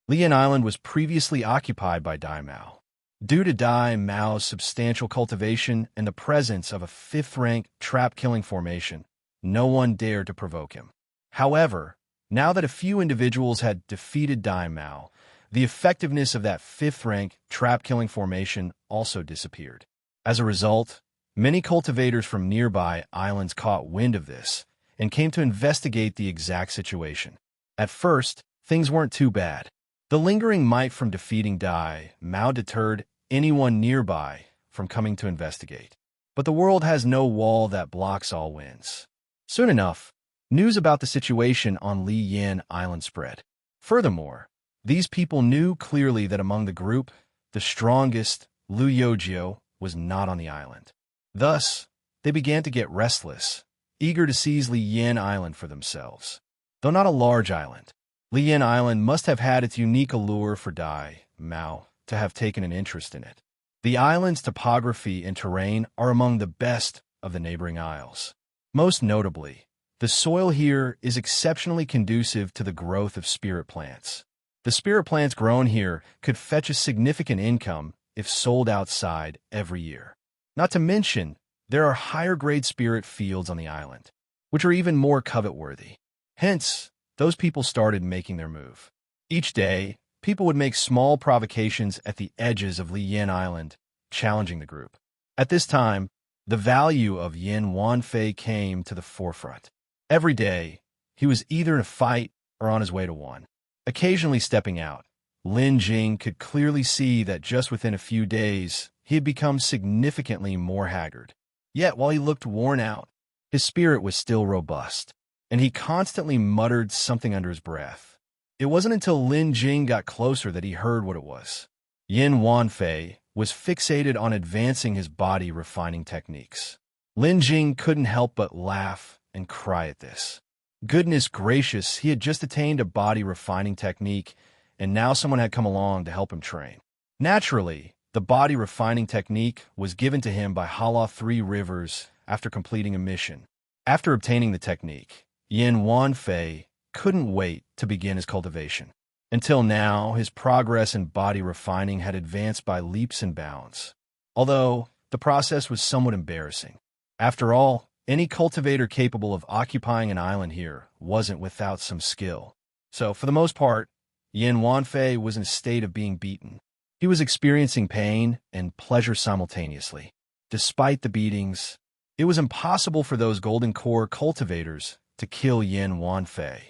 Lian Island was previously occupied by Dai Mao. Due to Dai Mao's substantial cultivation and the presence of a fifth-rank trap-killing formation, no one dared to provoke him. However, now that a few individuals had defeated Dai Mao, the effectiveness of that fifth-rank trap-killing formation also disappeared. As a result, many cultivators from nearby islands caught wind of this and came to investigate the exact situation. At first, things weren't too bad. The lingering might from defeating Dai Mao deterred anyone nearby from coming to investigate. But the world has no wall that blocks all winds. Soon enough, news about the situation on Lian Island spread. Furthermore, these people knew clearly that among the group, the strongest, Lu Yojio, was not on the island. Thus, they began to get restless, eager to seize Lian Island for themselves. Though not a large island, Lian Island must have had its unique allure for Dai Mao to have taken an interest in it. The island's topography and terrain are among the best of the neighboring isles. Most notably, the soil here is exceptionally conducive to the growth of spirit plants. The spirit plants grown here could fetch a significant income if sold outside every year. Not to mention, there are higher-grade spirit fields on the island, which are even more covet-worthy. Hence, those people started making their move. Each day, people would make small provocations at the edges of Lian Island, challenging the group. At this time, the value of Yin Wanfei came to the forefront. Every day, he was either in a fight or on his way to one. Occasionally stepping out, Lin Jing could clearly see that just within a few days, he had become significantly more haggard. Yet, while he looked worn out, his spirit was still robust, and he constantly muttered something under his breath. It wasn't until Lin Jing got closer that he heard what it was. Yin Wanfei was fixated on advancing his body refining techniques. Lin Jing couldn't help but laugh and cry at this. Goodness gracious, he had just attained a body refining technique, and now someone had come along to help him train. Naturally, the body refining technique was given to him by Hala Three Rivers after completing a mission. After obtaining the technique, Yin Wanfei couldn't wait to begin his cultivation. Until now, his progress in body refining had advanced by leaps and bounds, although the process was somewhat embarrassing. After all, any cultivator capable of occupying an island here wasn't without some skill. So, for the most part, Yin Wanfei was in a state of being beaten. He was experiencing pain and pleasure simultaneously. Despite the beatings, it was impossible for those golden core cultivators to kill Yin Wanfei.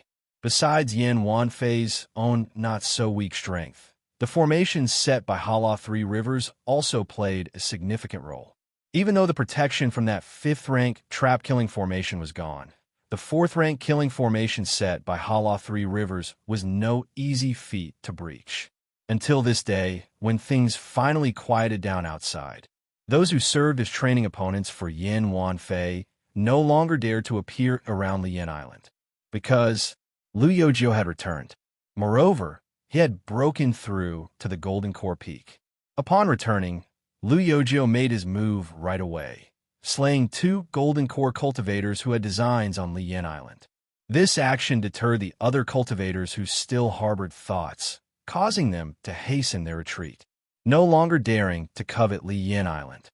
Besides Yin Wanfei's own not-so-weak strength, the formations set by Hala Three Rivers also played a significant role. Even though the protection from that fifth-rank trap-killing formation was gone, the fourth-rank killing formation set by Hala Three Rivers was no easy feat to breach. Until this day, when things finally quieted down outside, those who served as training opponents for Yin Wanfei no longer dared to appear around Lian Island, because Lu Yojio had returned. Moreover, he had broken through to the Golden Core Peak. Upon returning, Lu Yojio made his move right away, slaying 2 Golden Core cultivators who had designs on Lian Island. This action deterred the other cultivators who still harbored thoughts, causing them to hasten their retreat, no longer daring to covet Lian Island.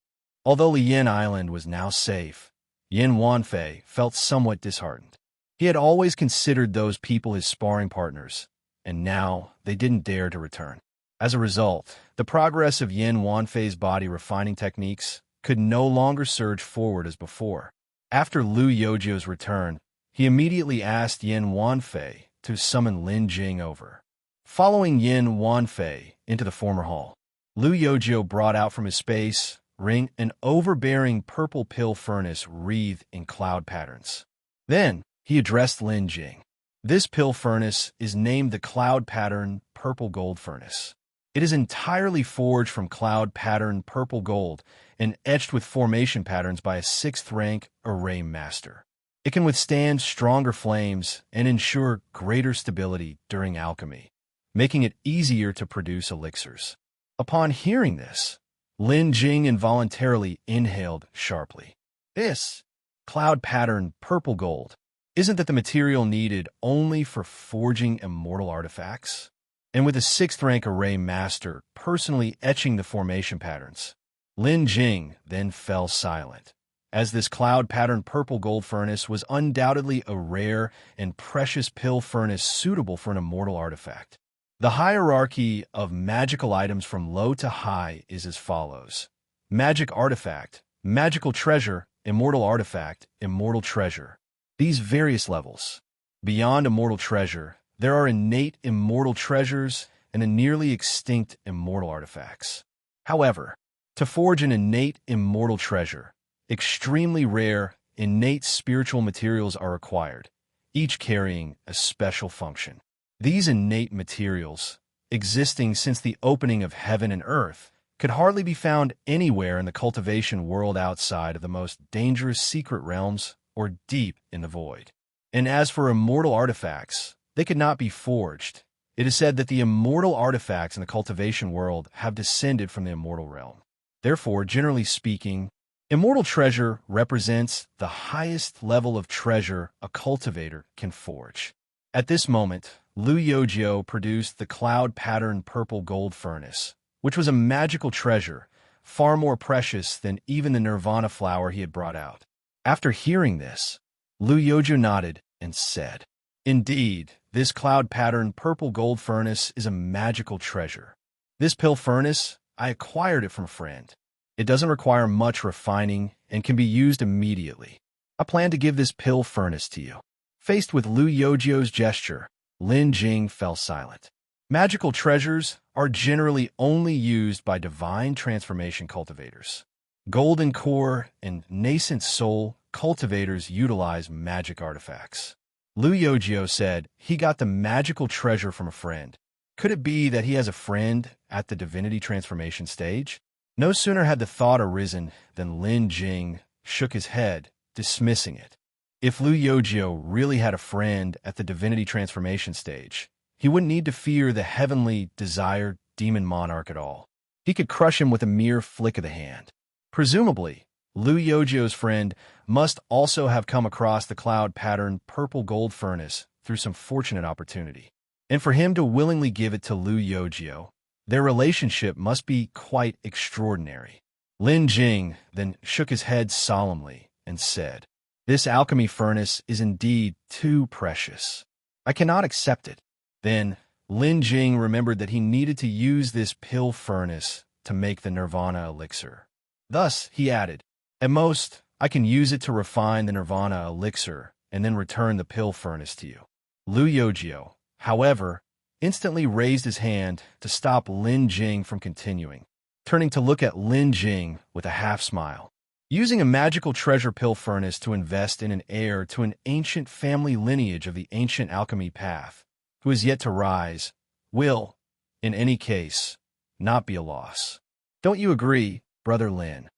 Although Lian Island was now safe, Yin Wanfei felt somewhat disheartened. He had always considered those people his sparring partners, and now they didn't dare to return. As a result, the progress of Yin Wanfei's body refining techniques could no longer surge forward as before. After Lu Yojio's return, he immediately asked Yin Wanfei to summon Lin Jing over. Following Yin Wanfei into the former hall, Lu Yojio brought out from his space ring an overbearing purple pill furnace wreathed in cloud patterns. Then, he addressed Lin Jing. This pill furnace is named the Cloud Pattern Purple Gold Furnace. It is entirely forged from cloud pattern purple gold and etched with formation patterns by a 6th-rank array master. It can withstand stronger flames and ensure greater stability during alchemy, making it easier to produce elixirs. Upon hearing this, Lin Jing involuntarily inhaled sharply. This cloud pattern purple gold, isn't that the material needed only for forging immortal artifacts? and with a 6th rank array master personally etching the formation patterns. Lin Jing then fell silent, as this cloud-patterned purple gold furnace was undoubtedly a rare and precious pill furnace suitable for an immortal artifact. The hierarchy of magical items from low to high is as follows: magic artifact, magical treasure, immortal artifact, immortal treasure. These various levels. Beyond immortal treasure, there are innate immortal treasures and a nearly extinct immortal artifacts. However, to forge an innate immortal treasure, extremely rare, innate spiritual materials are required, each carrying a special function. These innate materials, existing since the opening of heaven and earth, could hardly be found anywhere in the cultivation world outside of the most dangerous secret realms or deep in the void. And as for immortal artifacts, they could not be forged. It is said that the immortal artifacts in the cultivation world have descended from the immortal realm. Therefore, generally speaking, immortal treasure represents the highest level of treasure a cultivator can forge. At this moment, Lu Yojio produced the cloud-patterned purple gold furnace, which was a magical treasure, far more precious than even the nirvana flower he had brought out. After hearing this, Lu Yojio nodded and said, "Indeed, this cloud-patterned purple gold furnace is a magical treasure. This pill furnace, I acquired it from a friend. It doesn't require much refining and can be used immediately. I plan to give this pill furnace to you." Faced with Lu Yojio's gesture, Lin Jing fell silent. Magical treasures are generally only used by divine transformation cultivators. Golden core and nascent soul cultivators utilize magic artifacts. Lu Yojio said he got the magical treasure from a friend. Could it be that he has a friend at the divinity transformation stage? No sooner had the thought arisen than Lin Jing shook his head, dismissing it. If Lu Yojio really had a friend at the divinity transformation stage, he wouldn't need to fear the heavenly desired demon monarch at all. He could crush him with a mere flick of the hand. Presumably, Lu Yojio's friend must also have come across the cloud-patterned purple gold furnace through some fortunate opportunity. And for him to willingly give it to Lu Yojio, their relationship must be quite extraordinary. Lin Jing then shook his head solemnly and said, "This alchemy furnace is indeed too precious. I cannot accept it." Then, Lin Jing remembered that he needed to use this pill furnace to make the nirvana elixir. Thus, he added, "At most, I can use it to refine the nirvana elixir and then return the pill furnace to you." Lu Yojio, however, instantly raised his hand to stop Lin Jing from continuing, turning to look at Lin Jing with a half-smile. Using a magical treasure pill furnace to invest in an heir to an ancient family lineage of the ancient alchemy path, who is yet to rise, will, in any case, not be a loss. Don't you agree, Brother Lin?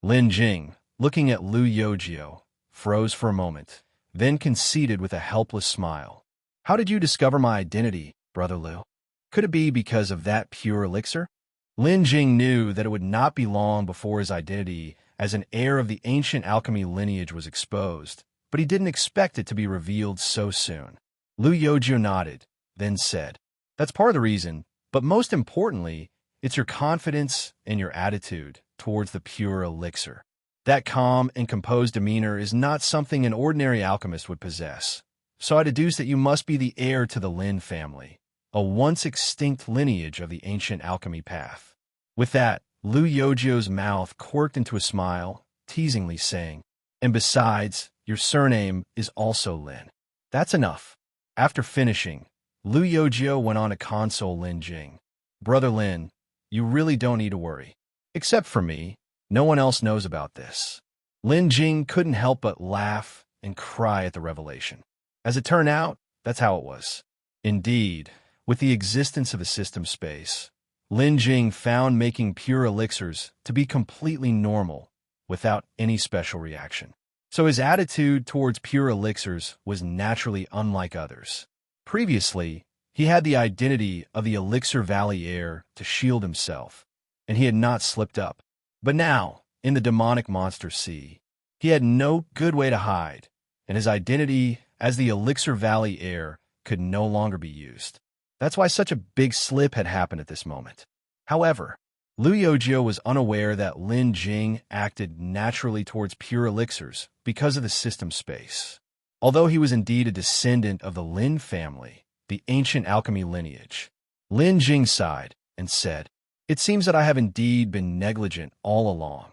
Lin Jing, looking at Lu Yojio, froze for a moment, then conceded with a helpless smile. "How did you discover my identity, Brother Lu? Could it be because of that pure elixir?" Lin Jing knew that it would not be long before his identity as an heir of the ancient alchemy lineage was exposed, but he didn't expect it to be revealed so soon. Lu Yojio nodded, then said, "That's part of the reason, but most importantly, it's your confidence and your attitude towards the pure elixir. That calm and composed demeanor is not something an ordinary alchemist would possess. So I deduce that you must be the heir to the Lin family, a once-extinct lineage of the ancient alchemy path." With that, Lu Yojio's mouth quirked into a smile, teasingly saying, "And besides, your surname is also Lin." That's enough. After finishing, Lu Yojio went on to console Lin Jing. "Brother Lin, you really don't need to worry. Except for me, no one else knows about this." Lin Jing couldn't help but laugh and cry at the revelation. As it turned out, that's how it was. Indeed, with the existence of a system space, Lin Jing found making pure elixirs to be completely normal, without any special reaction. So his attitude towards pure elixirs was naturally unlike others. Previously, he had the identity of the Elixir Valley heir to shield himself, and he had not slipped up. But now, in the demonic monster sea, he had no good way to hide, and his identity as the Elixir Valley heir could no longer be used. That's why such a big slip had happened at this moment. However, Lu Yozhou was unaware that Lin Jing acted naturally towards pure elixirs because of the system space. Although he was indeed a descendant of the Lin family, the ancient alchemy lineage, Lin Jing sighed and said, "It seems that I have indeed been negligent all along."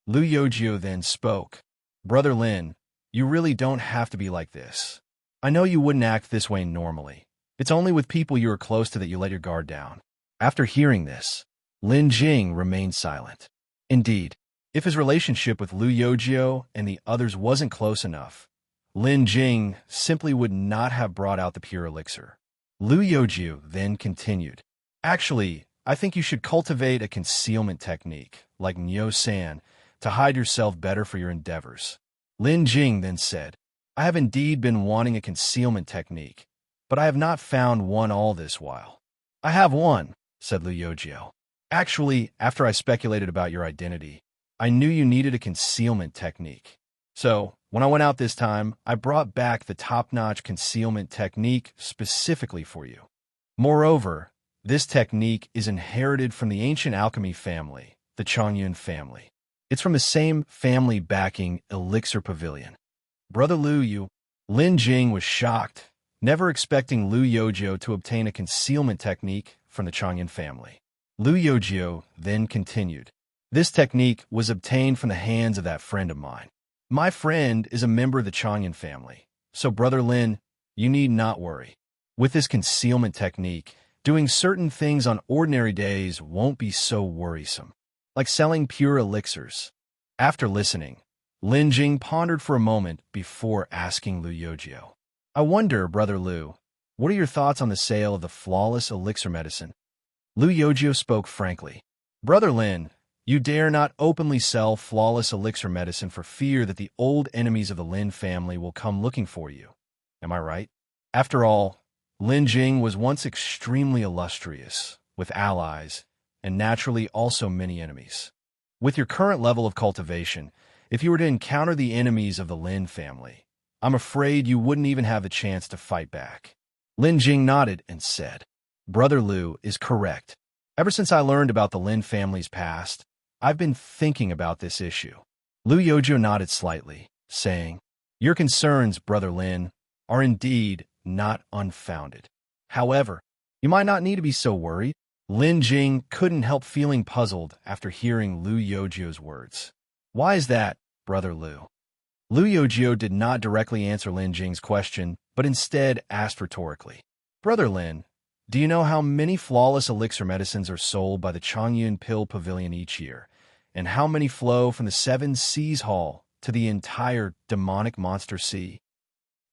Lu Yozhou then spoke, "Brother Lin, you really don't have to be like this. I know you wouldn't act this way normally. It's only with people you are close to that you let your guard down." After hearing this, Lin Jing remained silent. Indeed, if his relationship with Lu Yozhou and the others wasn't close enough, Lin Jing simply would not have brought out the pure elixir. Lu Yozhou then continued, "Actually, I think you should cultivate a concealment technique, like Nyo San, to hide yourself better for your endeavors." Lin Jing then said, "I have indeed been wanting a concealment technique, but I have not found one all this while." "I have one," said Lu Yozhou. "Actually, after I speculated about your identity, I knew you needed a concealment technique. So, when I went out this time, I brought back the top-notch concealment technique specifically for you. Moreover, this technique is inherited from the ancient alchemy family, the Qiniang family. It's from the same family backing Elixir Pavilion." Brother Lin Jing was shocked, never expecting Lu Yozhou to obtain a concealment technique from the Qiniang family. Lu Yozhou then continued, "This technique was obtained from the hands of that friend of mine. My friend is a member of the Qiniang family, so Brother Lin, you need not worry. With this concealment technique, doing certain things on ordinary days won't be so worrisome, like selling pure elixirs." After listening, Lin Jing pondered for a moment before asking Lu Yozhou, "I wonder, Brother Lu, what are your thoughts on the sale of the flawless elixir medicine?" Lu Yozhou spoke frankly, "Brother Lin, you dare not openly sell flawless elixir medicine for fear that the old enemies of the Lin family will come looking for you. Am I right?" After all, Lin Jing was once extremely illustrious, with allies, and naturally also many enemies. With your current level of cultivation, if you were to encounter the enemies of the Lin family, I'm afraid you wouldn't even have the chance to fight back. Lin Jing nodded and said, "Brother Lu is correct. Ever since I learned about the Lin family's past, I've been thinking about this issue." Lu Yozhou nodded slightly, saying, "Your concerns, Brother Lin, are indeed not unfounded. However, you might not need to be so worried." Lin Jing couldn't help feeling puzzled after hearing Lu Yozhou's words. "Why is that, Brother Lu?" Lu Yozhou did not directly answer Lin Jing's question, but instead asked rhetorically, "Brother Lin, do you know how many flawless elixir medicines are sold by the Qiniang Pill Pavilion each year, and how many flow from the Seven Seas Hall to the entire demonic monster sea?"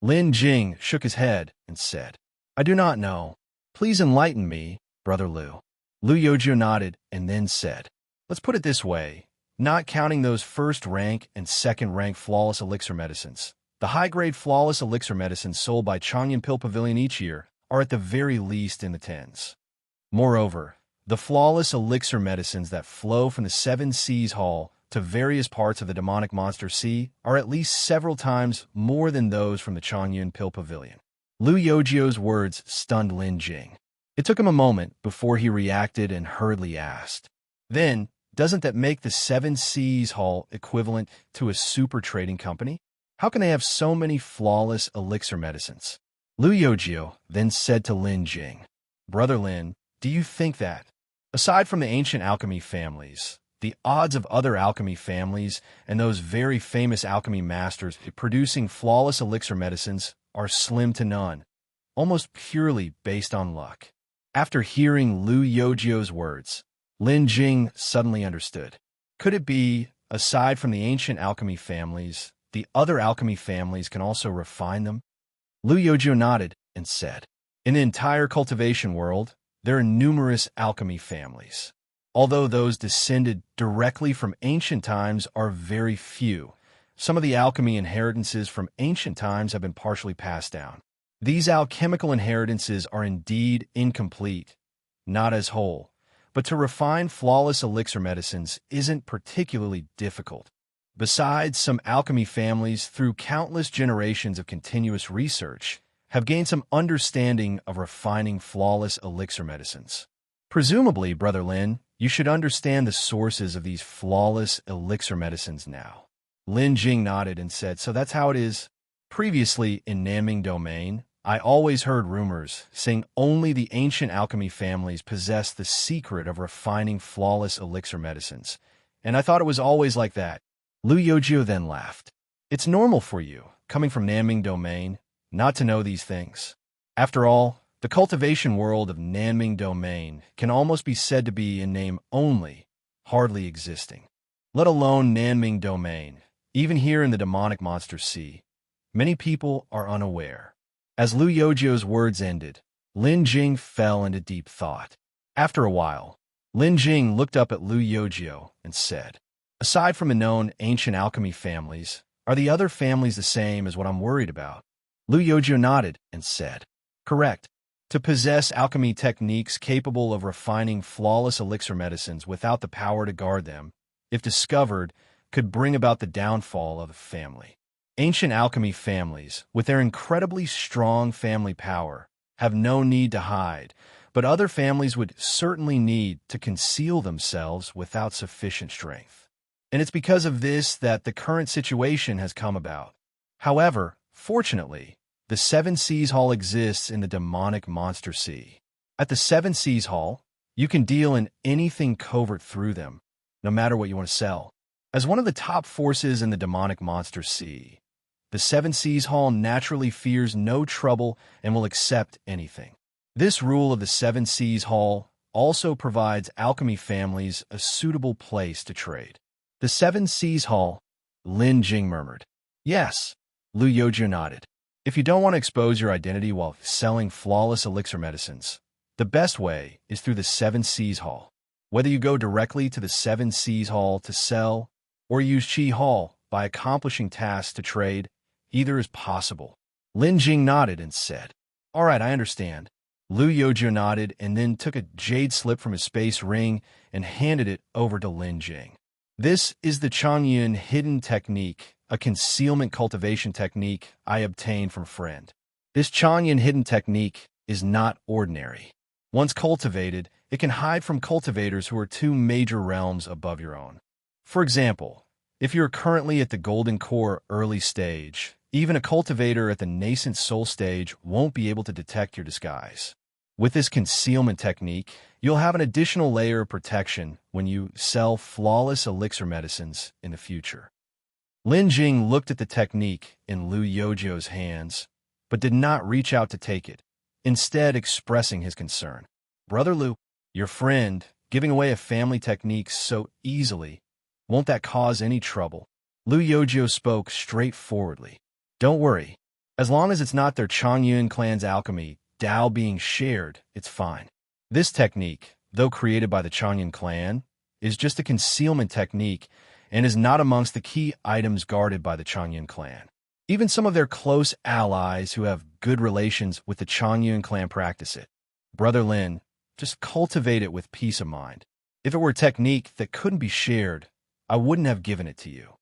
Lin Jing shook his head and said, "I do not know. Please enlighten me, Brother Lu." Lu Yozhou nodded and then said, "Let's put it this way. Not counting those first-rank and second-rank flawless elixir medicines, the high-grade flawless elixir medicines sold by Qiniang Pill Pavilion each year are at the very least in the tens. Moreover, the flawless elixir medicines that flow from the Seven Seas Hall to various parts of the demonic monster sea are at least several times more than those from the Qiniang Pill Pavilion." Lu Yozhou's words stunned Lin Jing. It took him a moment before he reacted and hurriedly asked, "Then, doesn't that make the Seven Seas Hall equivalent to a super trading company? How can they have so many flawless elixir medicines?" Lu Yozhou then said to Lin Jing, "Brother Lin, do you think that, aside from the ancient alchemy families, the odds of other alchemy families and those very famous alchemy masters producing flawless elixir medicines are slim to none, almost purely based on luck?" After hearing Lu Yozhou's words, Lin Jing suddenly understood. Could it be, aside from the ancient alchemy families, the other alchemy families can also refine them? Lu Yozhou nodded and said, "In the entire cultivation world, there are numerous alchemy families. Although those descended directly from ancient times are very few, some of the alchemy inheritances from ancient times have been partially passed down. These alchemical inheritances are indeed incomplete, not as whole, but to refine flawless elixir medicines isn't particularly difficult. Besides, some alchemy families, through countless generations of continuous research, have gained some understanding of refining flawless elixir medicines. Presumably, Brother Lin, you should understand the sources of these flawless elixir medicines now. Lin Jing nodded and said, so that's how it is. Previously, in Nanming Domain, I always heard rumors saying only the ancient alchemy families possessed the secret of refining flawless elixir medicines, and I thought it was always like that. Lu Yojio then laughed. It's normal for you, coming from Nanming Domain, not to know these things. After all, the cultivation world of Nanming Domain can almost be said to be in name only, hardly existing. Let alone Nanming Domain, even here in the demonic monster sea, many people are unaware. As Lu Yojio's words ended, Lin Jing fell into deep thought. After a while, Lin Jing looked up at Lu Yojio and said, aside from the known ancient alchemy families, are the other families the same as what I'm worried about? Lu Yojio nodded and said, correct. To possess alchemy techniques capable of refining flawless elixir medicines without the power to guard them, if discovered, could bring about the downfall of the family. Ancient alchemy families, with their incredibly strong family power, have no need to hide, but other families would certainly need to conceal themselves without sufficient strength. And it's because of this that the current situation has come about. However, fortunately, the Seven Seas Hall exists in the demonic monster sea. At the Seven Seas Hall, you can deal in anything covert through them, no matter what you want to sell. As one of the top forces in the demonic monster sea, the Seven Seas Hall naturally fears no trouble and will accept anything. This rule of the Seven Seas Hall also provides alchemy families a suitable place to trade. The Seven Seas Hall, Lin Jing murmured. Yes, Lu Yojio nodded. If you don't want to expose your identity while selling flawless elixir medicines, the best way is through the Seven Seas Hall. Whether you go directly to the Seven Seas Hall to sell, or use Qi Hall by accomplishing tasks to trade, either is possible. Lin Jing nodded and said, all right, I understand. Lu Yojio nodded and then took a jade slip from his space ring and handed it over to Lin Jing. This is the Qiniang hidden technique, a concealment cultivation technique I obtained from a friend. This Qiniang hidden technique is not ordinary. Once cultivated, it can hide from cultivators who are two major realms above your own. For example, if you're currently at the Golden Core early stage, even a cultivator at the nascent soul stage won't be able to detect your disguise. With this concealment technique, you'll have an additional layer of protection when you sell flawless elixir medicines in the future. Lin Jing looked at the technique in Lu Yojio's hands, but did not reach out to take it, instead expressing his concern. Brother Lu, your friend, giving away a family technique so easily, won't that cause any trouble? Lu Yojio spoke straightforwardly. Don't worry. As long as it's not their Qiniang clan's alchemy, Tao being shared, it's fine. This technique, though created by the Qiniang clan, is just a concealment technique and is not amongst the key items guarded by the Qiniang clan. Even some of their close allies who have good relations with the Qiniang clan practice it. Brother Lin, just cultivate it with peace of mind. If it were a technique that couldn't be shared, I wouldn't have given it to you.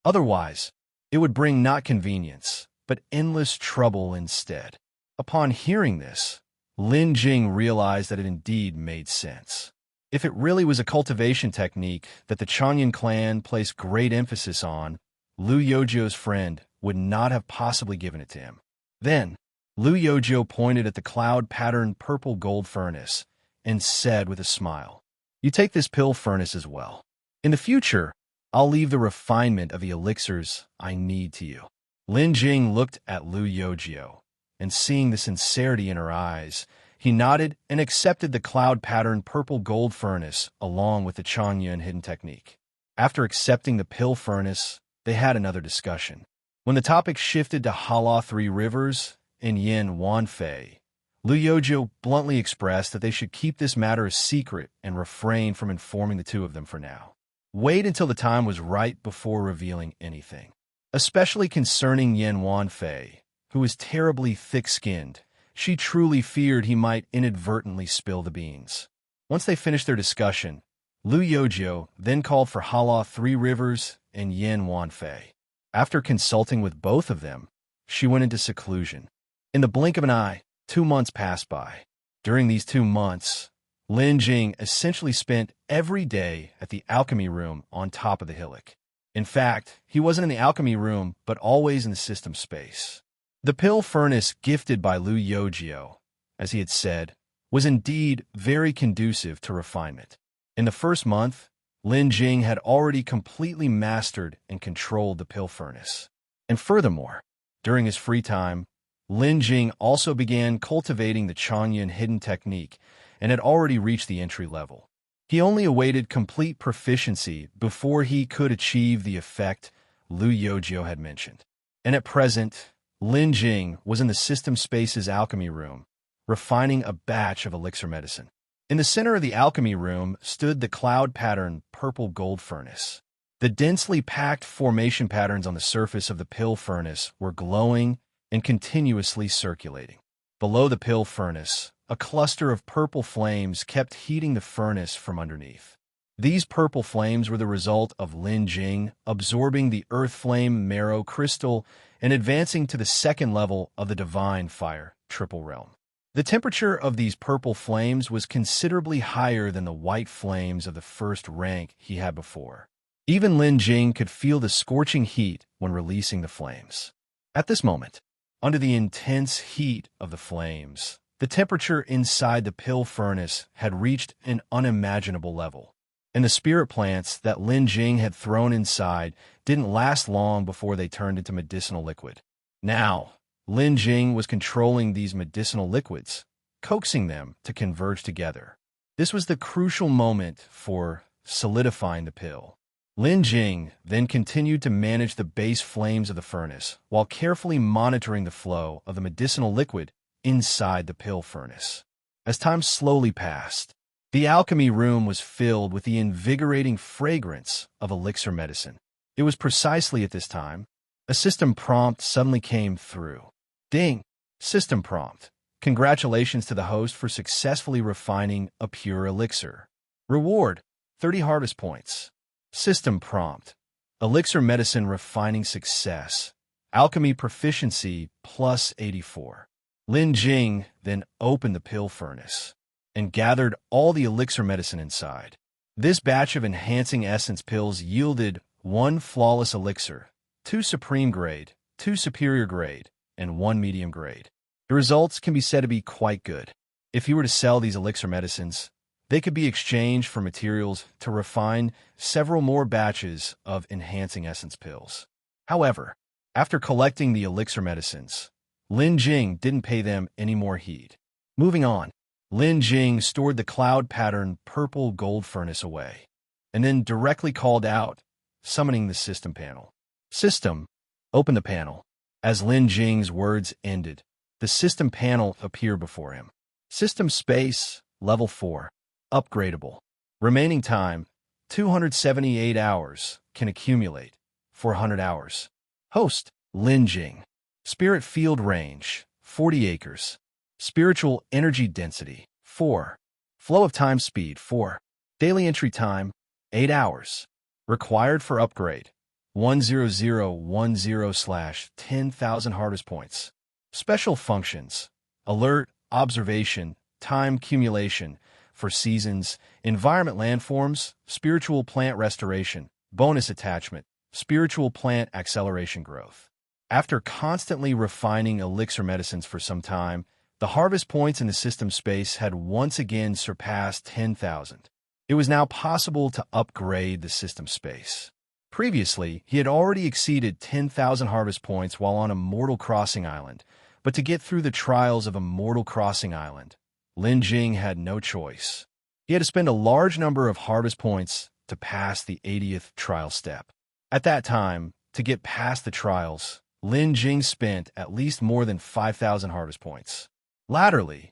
Otherwise, it would bring not convenience, but endless trouble instead. Upon hearing this, Lin Jing realized that it indeed made sense. If it really was a cultivation technique that the Qiniang clan placed great emphasis on, Lu Yojio's friend would not have possibly given it to him. Then, Lu Yojio pointed at the cloud-patterned purple gold furnace and said with a smile, you take this pill furnace as well. In the future, I'll leave the refinement of the elixirs I need to you. Lin Jing looked at Lu Yojio, and seeing the sincerity in her eyes, he nodded and accepted the cloud-patterned purple gold furnace along with the Qiniang hidden technique. After accepting the pill furnace, they had another discussion. When the topic shifted to Hala Three Rivers and Yin Wanfei, Lu Yojio bluntly expressed that they should keep this matter a secret and refrain from informing the two of them for now. Wait until the time was right before revealing anything. Especially concerning Yin Wanfei, who was terribly thick-skinned. She truly feared he might inadvertently spill the beans. Once they finished their discussion, Lu Yojio then called for Hala Three Rivers and Yin Wanfei. After consulting with both of them, she went into seclusion. In the blink of an eye, 2 months passed by. During these 2 months, Lin Jing essentially spent every day at the alchemy room on top of the hillock. In fact, he wasn't in the alchemy room, but always in the system space. The pill furnace gifted by Lu Yojio, as he had said, was indeed very conducive to refinement. In the first month, Lin Jing had already completely mastered and controlled the pill furnace. And furthermore, during his free time, Lin Jing also began cultivating the Qiniang hidden technique and had already reached the entry level. He only awaited complete proficiency before he could achieve the effect Lu Yojio had mentioned. And at present, Lin Jing was in the system space's alchemy room, refining a batch of elixir medicine. In the center of the alchemy room stood the cloud-patterned purple gold furnace. The densely packed formation patterns on the surface of the pill furnace were glowing and continuously circulating. Below the pill furnace, a cluster of purple flames kept heating the furnace from underneath. These purple flames were the result of Lin Jing absorbing the earth flame marrow crystal and advancing to the second level of the divine fire triple realm. The temperature of these purple flames was considerably higher than the white flames of the first rank he had before. Even Lin Jing could feel the scorching heat when releasing the flames. At this moment, under the intense heat of the flames, the temperature inside the pill furnace had reached an unimaginable level, and the spirit plants that Lin Jing had thrown inside didn't last long before they turned into medicinal liquid. Now, Lin Jing was controlling these medicinal liquids, coaxing them to converge together. This was the crucial moment for solidifying the pill. Lin Jing then continued to manage the base flames of the furnace while carefully monitoring the flow of the medicinal liquid inside the pill furnace. As time slowly passed, the alchemy room was filled with the invigorating fragrance of elixir medicine. It was precisely at this time a system prompt suddenly came through. Ding! System prompt. Congratulations to the host for successfully refining a pure elixir. Reward: 30 harvest points. System prompt. Elixir medicine refining success. Alchemy proficiency plus 84. Lin Jing then opened the pill furnace and gathered all the elixir medicine inside. This batch of enhancing essence pills yielded 1 flawless elixir, 2 supreme grade, 2 superior grade, and 1 medium grade. The results can be said to be quite good. If you were to sell these elixir medicines, they could be exchanged for materials to refine several more batches of enhancing essence pills. However, after collecting the elixir medicines, Lin Jing didn't pay them any more heed. Moving on, Lin Jing stored the cloud-patterned purple gold furnace away, and then directly called out, summoning the system panel. System, open the panel. As Lin Jing's words ended, the system panel appeared before him. System space, level 4, upgradable. Remaining time, 278 hours, can accumulate, 400 hours. Host, Lin Jing. Spirit field range, 40 acres. Spiritual energy density, 4. Flow of time speed, 4. Daily entry time, 8 hours. Required for upgrade, 10010/10,000 harvest points. Special functions: alert, observation, time accumulation for seasons, environment landforms, spiritual plant restoration, bonus attachment, spiritual plant acceleration growth. After constantly refining elixir medicines for some time, the harvest points in the system space had once again surpassed 10,000. It was now possible to upgrade the system space. Previously, he had already exceeded 10,000 harvest points while on Immortal Crossing Island, but to get through the trials of Immortal Crossing Island, Lin Jing had no choice. He had to spend a large number of harvest points to pass the 80th trial step. At that time, to get past the trials, Lin Jing spent at least more than 5,000 harvest points. Latterly,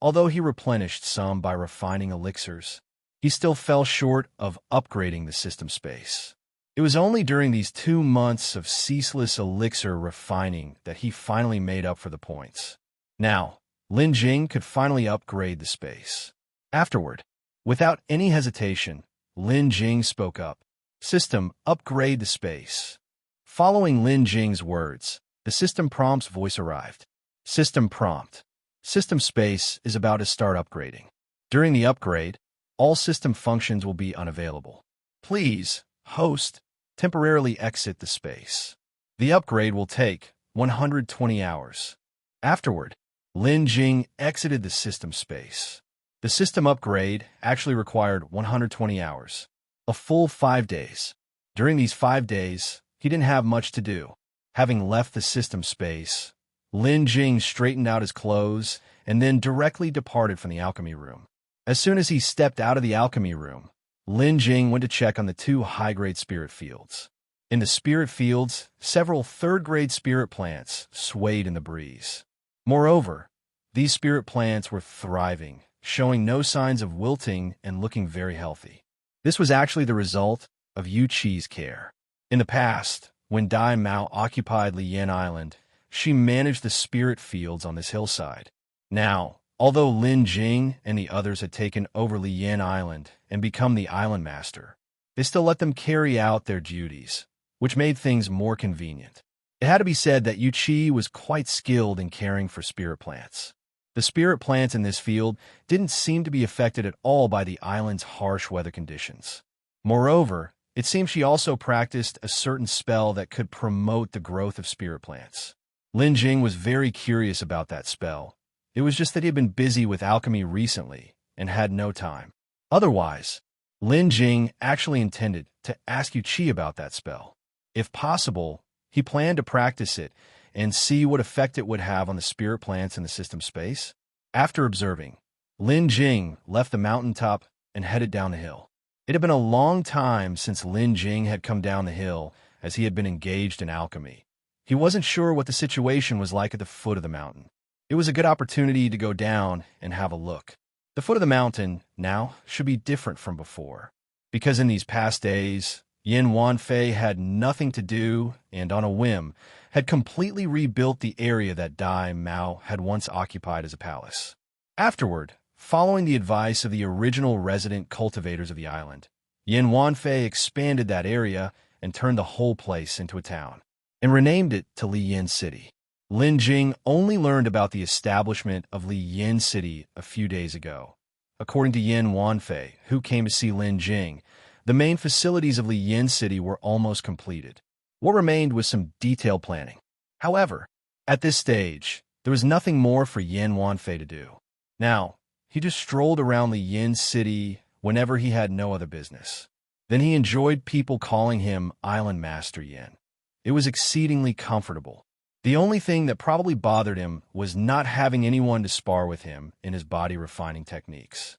although he replenished some by refining elixirs, he still fell short of upgrading the system space. It was only during these 2 months of ceaseless elixir refining that he finally made up for the points. Now, Lin Jing could finally upgrade the space. Afterward, without any hesitation, Lin Jing spoke up. System, upgrade the space. Following Lin Jing's words, the system prompt's voice arrived. System prompt. System space is about to start upgrading. During the upgrade, all system functions will be unavailable. Please, host, temporarily exit the space. The upgrade will take 120 hours. Afterward, Lin Jing exited the system space. The system upgrade actually required 120 hours, a full 5 days. During these 5 days, he didn't have much to do. Having left the system space, Lin Jing straightened out his clothes and then directly departed from the alchemy room. As soon as he stepped out of the alchemy room, Lin Jing went to check on the 2 high-grade spirit fields. In the spirit fields, several third-grade spirit plants swayed in the breeze. Moreover, these spirit plants were thriving, showing no signs of wilting and looking very healthy. This was actually the result of Yu Qi's care. In the past, when Dai Mao occupied Liyan Island, she managed the spirit fields on this hillside. Now, although Lin Jing and the others had taken over Liyan Island and become the island master, they still let them carry out their duties, which made things more convenient. It had to be said that Yu Qi was quite skilled in caring for spirit plants. The spirit plants in this field didn't seem to be affected at all by the island's harsh weather conditions. Moreover, it seems she also practiced a certain spell that could promote the growth of spirit plants. Lin Jing was very curious about that spell. It was just that he had been busy with alchemy recently and had no time. Otherwise, Lin Jing actually intended to ask Yu Qi about that spell. If possible, he planned to practice it and see what effect it would have on the spirit plants in the system space. After observing, Lin Jing left the mountaintop and headed down the hill. It had been a long time since Lin Jing had come down the hill, as he had been engaged in alchemy. He wasn't sure what the situation was like at the foot of the mountain. It was a good opportunity to go down and have a look. The foot of the mountain now should be different from before, because in these past days, Yin Wanfei had nothing to do and, on a whim, had completely rebuilt the area that Dai Mao had once occupied as a palace. Afterward, following the advice of the original resident cultivators of the island, Yin Wanfei expanded that area and turned the whole place into a town, and renamed it to Liyan City. Lin Jing only learned about the establishment of Liyan City a few days ago. According to Yin Wanfei, who came to see Lin Jing, the main facilities of Liyan City were almost completed. What remained was some detailed planning. However, at this stage, there was nothing more for Yin Wanfei to do. Now, he just strolled around Liyan City whenever he had no other business. Then he enjoyed people calling him Island Master Yin. It was exceedingly comfortable. The only thing that probably bothered him was not having anyone to spar with him in his body refining techniques.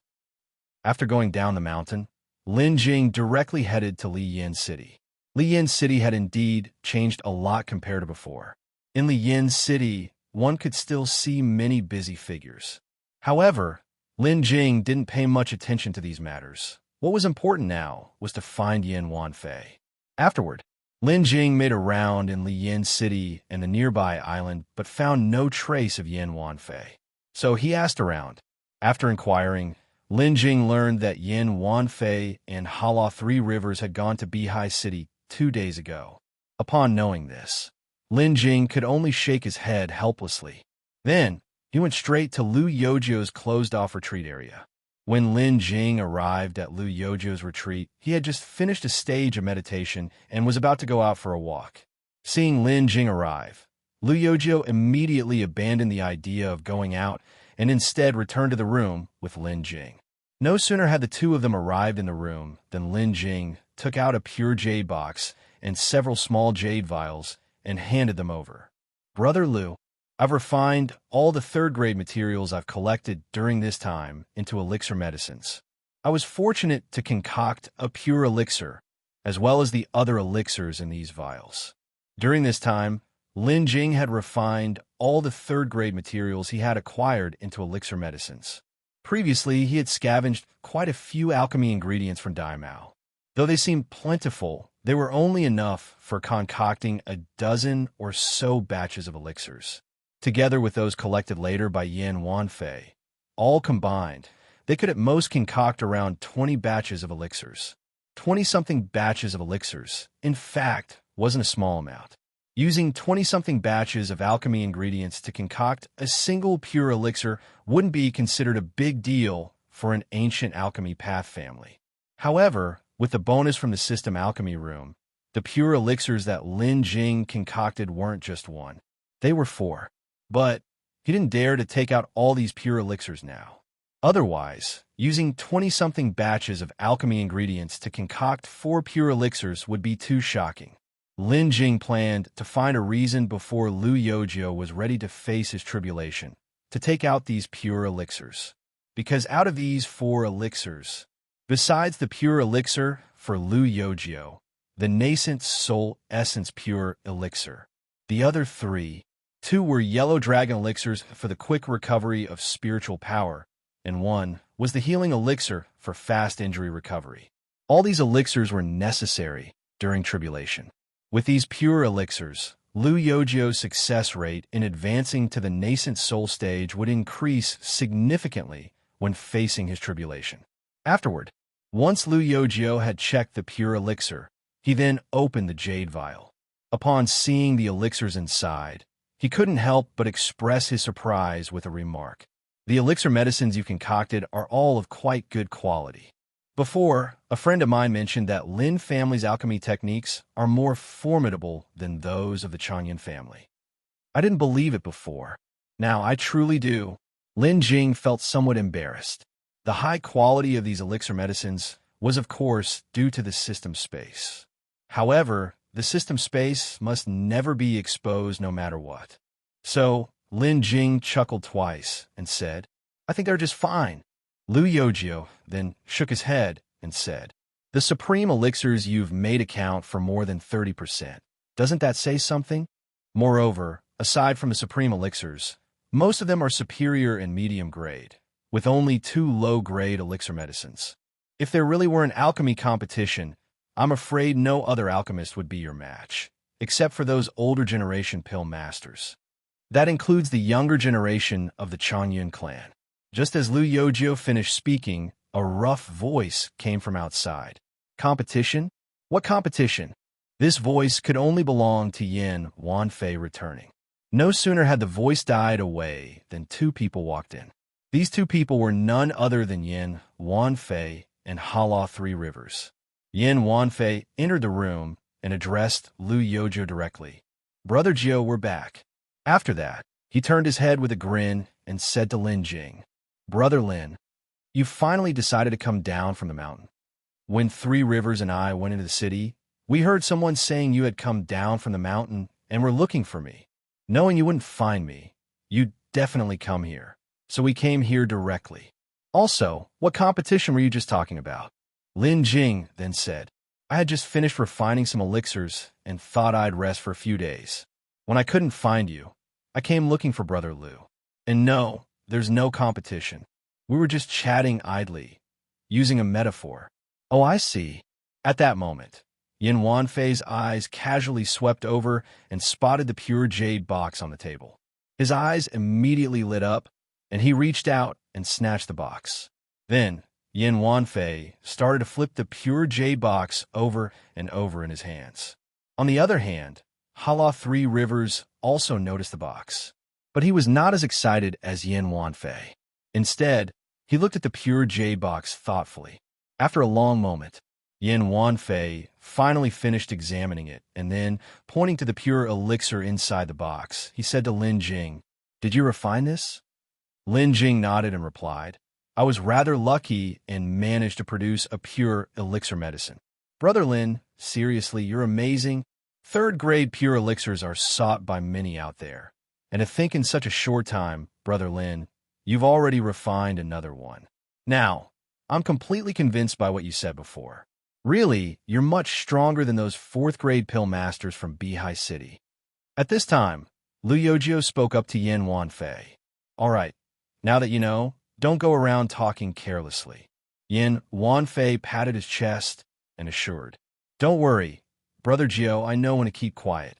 After going down the mountain, Lin Jing directly headed to Liyan City. Liyan City had indeed changed a lot compared to before. In Liyan City, one could still see many busy figures. However, Lin Jing didn't pay much attention to these matters. What was important now was to find Yin Wanfei. Afterward, Lin Jing made a round in Liyan City and the nearby island but found no trace of Yin Wanfei. So he asked around. After inquiring, Lin Jing learned that Yin Wanfei and Hala Three Rivers had gone to Bihai City 2 days ago. Upon knowing this, Lin Jing could only shake his head helplessly. Then, he went straight to Lu Yozhou's closed-off retreat area. When Lin Jing arrived at Lu Yozhou's retreat, he had just finished a stage of meditation and was about to go out for a walk. Seeing Lin Jing arrive, Lu Yozhou immediately abandoned the idea of going out and instead returned to the room with Lin Jing. No sooner had the two of them arrived in the room than Lin Jing took out a pure jade box and several small jade vials and handed them over. Brother Lu, I've refined all the third-grade materials I've collected during this time into elixir medicines. I was fortunate to concoct a pure elixir, as well as the other elixirs in these vials. During this time, Lin Jing had refined all the third-grade materials he had acquired into elixir medicines. Previously, he had scavenged quite a few alchemy ingredients from Dai Mao. Though they seemed plentiful, they were only enough for concocting a dozen or so batches of elixirs. Together with those collected later by Yin Wanfei, all combined, they could at most concoct around 20 batches of elixirs. 20-something batches of elixirs, in fact, wasn't a small amount. Using 20-something batches of alchemy ingredients to concoct a single pure elixir wouldn't be considered a big deal for an ancient alchemy path family. However, with the bonus from the system alchemy room, the pure elixirs that Lin Jing concocted weren't just one. They were 4. But he didn't dare to take out all these pure elixirs now. Otherwise, using 20-something batches of alchemy ingredients to concoct 4 pure elixirs would be too shocking. Lin Jing planned to find a reason before Lu Yojio was ready to face his tribulation, to take out these pure elixirs. Because out of these 4 elixirs, besides the pure elixir for Lu Yojio, the nascent soul essence pure elixir, the other 3, 2 were yellow dragon elixirs for the quick recovery of spiritual power, and 1 was the healing elixir for fast injury recovery. All these elixirs were necessary during tribulation. With these pure elixirs, Lu Yojio's success rate in advancing to the nascent soul stage would increase significantly when facing his tribulation. Afterward, once Lu Yojio had checked the pure elixir, he then opened the jade vial. Upon seeing the elixirs inside, he couldn't help but express his surprise with a remark. The elixir medicines you concocted are all of quite good quality. Before, a friend of mine mentioned that Lin family's alchemy techniques are more formidable than those of the Qiniang family. I didn't believe it before. Now I truly do. Lin Jing felt somewhat embarrassed. The high quality of these elixir medicines was, of course, due to the system space. However, the system space must never be exposed no matter what. So, Lin Jing chuckled twice and said, "I think they're just fine." Lu Yojio then shook his head and said, "The supreme elixirs you've made account for more than 30%. Doesn't that say something? Moreover, aside from the supreme elixirs, most of them are superior and medium grade, with only 2 low-grade elixir medicines. If there really were an alchemy competition, I'm afraid no other alchemist would be your match, except for those older generation pill masters. That includes the younger generation of the Qiniang clan." Just as Lu Yojio finished speaking, a rough voice came from outside. "Competition? What competition?" This voice could only belong to Yin Wanfei returning. No sooner had the voice died away than 2 people walked in. These 2 people were none other than Yin Wanfei and Hala 3 Rivers. Yin Wanfei entered the room and addressed Lu Yojio directly. "Brother Jio, we're back." After that, he turned his head with a grin and said to Lin Jing, "Brother Lin, you finally decided to come down from the mountain. When 3 Rivers and I went into the city, we heard someone saying you had come down from the mountain and were looking for me. Knowing you wouldn't find me, you'd definitely come here. So we came here directly. Also, what competition were you just talking about?" Lin Jing then said, "I had just finished refining some elixirs and thought I'd rest for a few days. When I couldn't find you, I came looking for Brother Lu. And no, there's no competition. We were just chatting idly, using a metaphor." "Oh, I see." At that moment, Yin Wanfei's eyes casually swept over and spotted the pure jade box on the table. His eyes immediately lit up, and he reached out and snatched the box. Then, Yin Wanfei started to flip the pure jade box over and over in his hands. On the other hand, Hala 3 Rivers also noticed the box. But he was not as excited as Yin Wanfei. Instead, he looked at the pure jade box thoughtfully. After a long moment, Yin Wanfei finally finished examining it, and then, pointing to the pure elixir inside the box, he said to Lin Jing, "Did you refine this?" Lin Jing nodded and replied, "I was rather lucky and managed to produce a pure elixir medicine." "Brother Lin, seriously, you're amazing. 3rd-grade pure elixirs are sought by many out there. And to think in such a short time, Brother Lin, you've already refined another one. Now, I'm completely convinced by what you said before. Really, you're much stronger than those 4th-grade pill masters from Bihai City." At this time, Lu Yojio spoke up to Yin Wanfei. "All right, now that you know, don't go around talking carelessly." Yin Wanfei patted his chest and assured, "Don't worry, Brother Jio, I know when to keep quiet."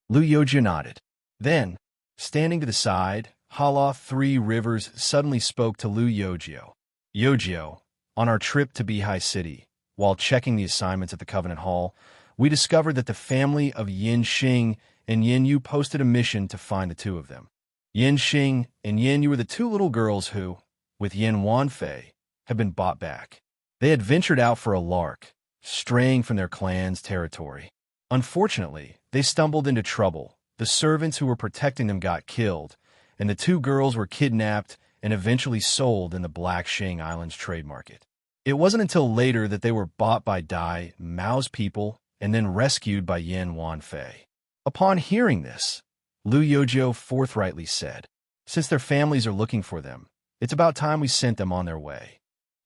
Lu Yojio nodded. Then, standing to the side, Hala 3 Rivers suddenly spoke to Lu Yojio. "Yojio, on our trip to Bihai City, while checking the assignments at the Covenant Hall, we discovered that the family of Yin Xing and Yin Yu posted a mission to find the two of them. Yin Xing and Yin Yu were the two little girls who, with Yin Wanfei, had been bought back. They had ventured out for a lark, straying from their clan's territory. Unfortunately, they stumbled into trouble. The servants who were protecting them got killed, and the two girls were kidnapped and eventually sold in the Black Shing Islands trade market. It wasn't until later that they were bought by Dai Mao's people and then rescued by Yin Wanfei. Upon hearing this, Lu Yojiu forthrightly said, "Since their families are looking for them, it's about time we sent them on their way."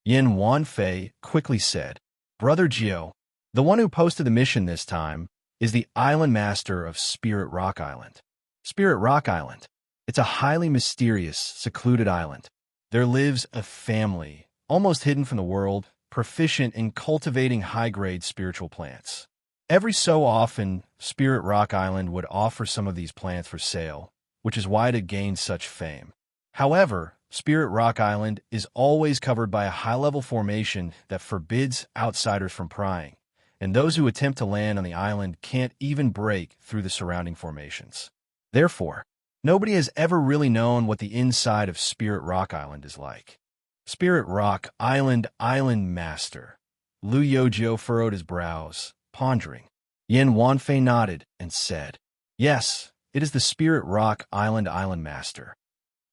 Yin Wanfei quickly said, "Brother Jiu, the one who posted the mission this time, is the island master of Spirit Rock Island." Spirit Rock Island. It's a highly mysterious, secluded island. There lives a family, almost hidden from the world, proficient in cultivating high-grade spiritual plants. Every so often, Spirit Rock Island would offer some of these plants for sale, which is why it had gained such fame. However, Spirit Rock Island is always covered by a high-level formation that forbids outsiders from prying, and those who attempt to land on the island can't even break through the surrounding formations. Therefore, nobody has ever really known what the inside of Spirit Rock Island is like. Spirit Rock Island Master. Lu Yojiu furrowed his brows, pondering. Yin Wanfei nodded and said, "Yes, it is the Spirit Rock Island Master.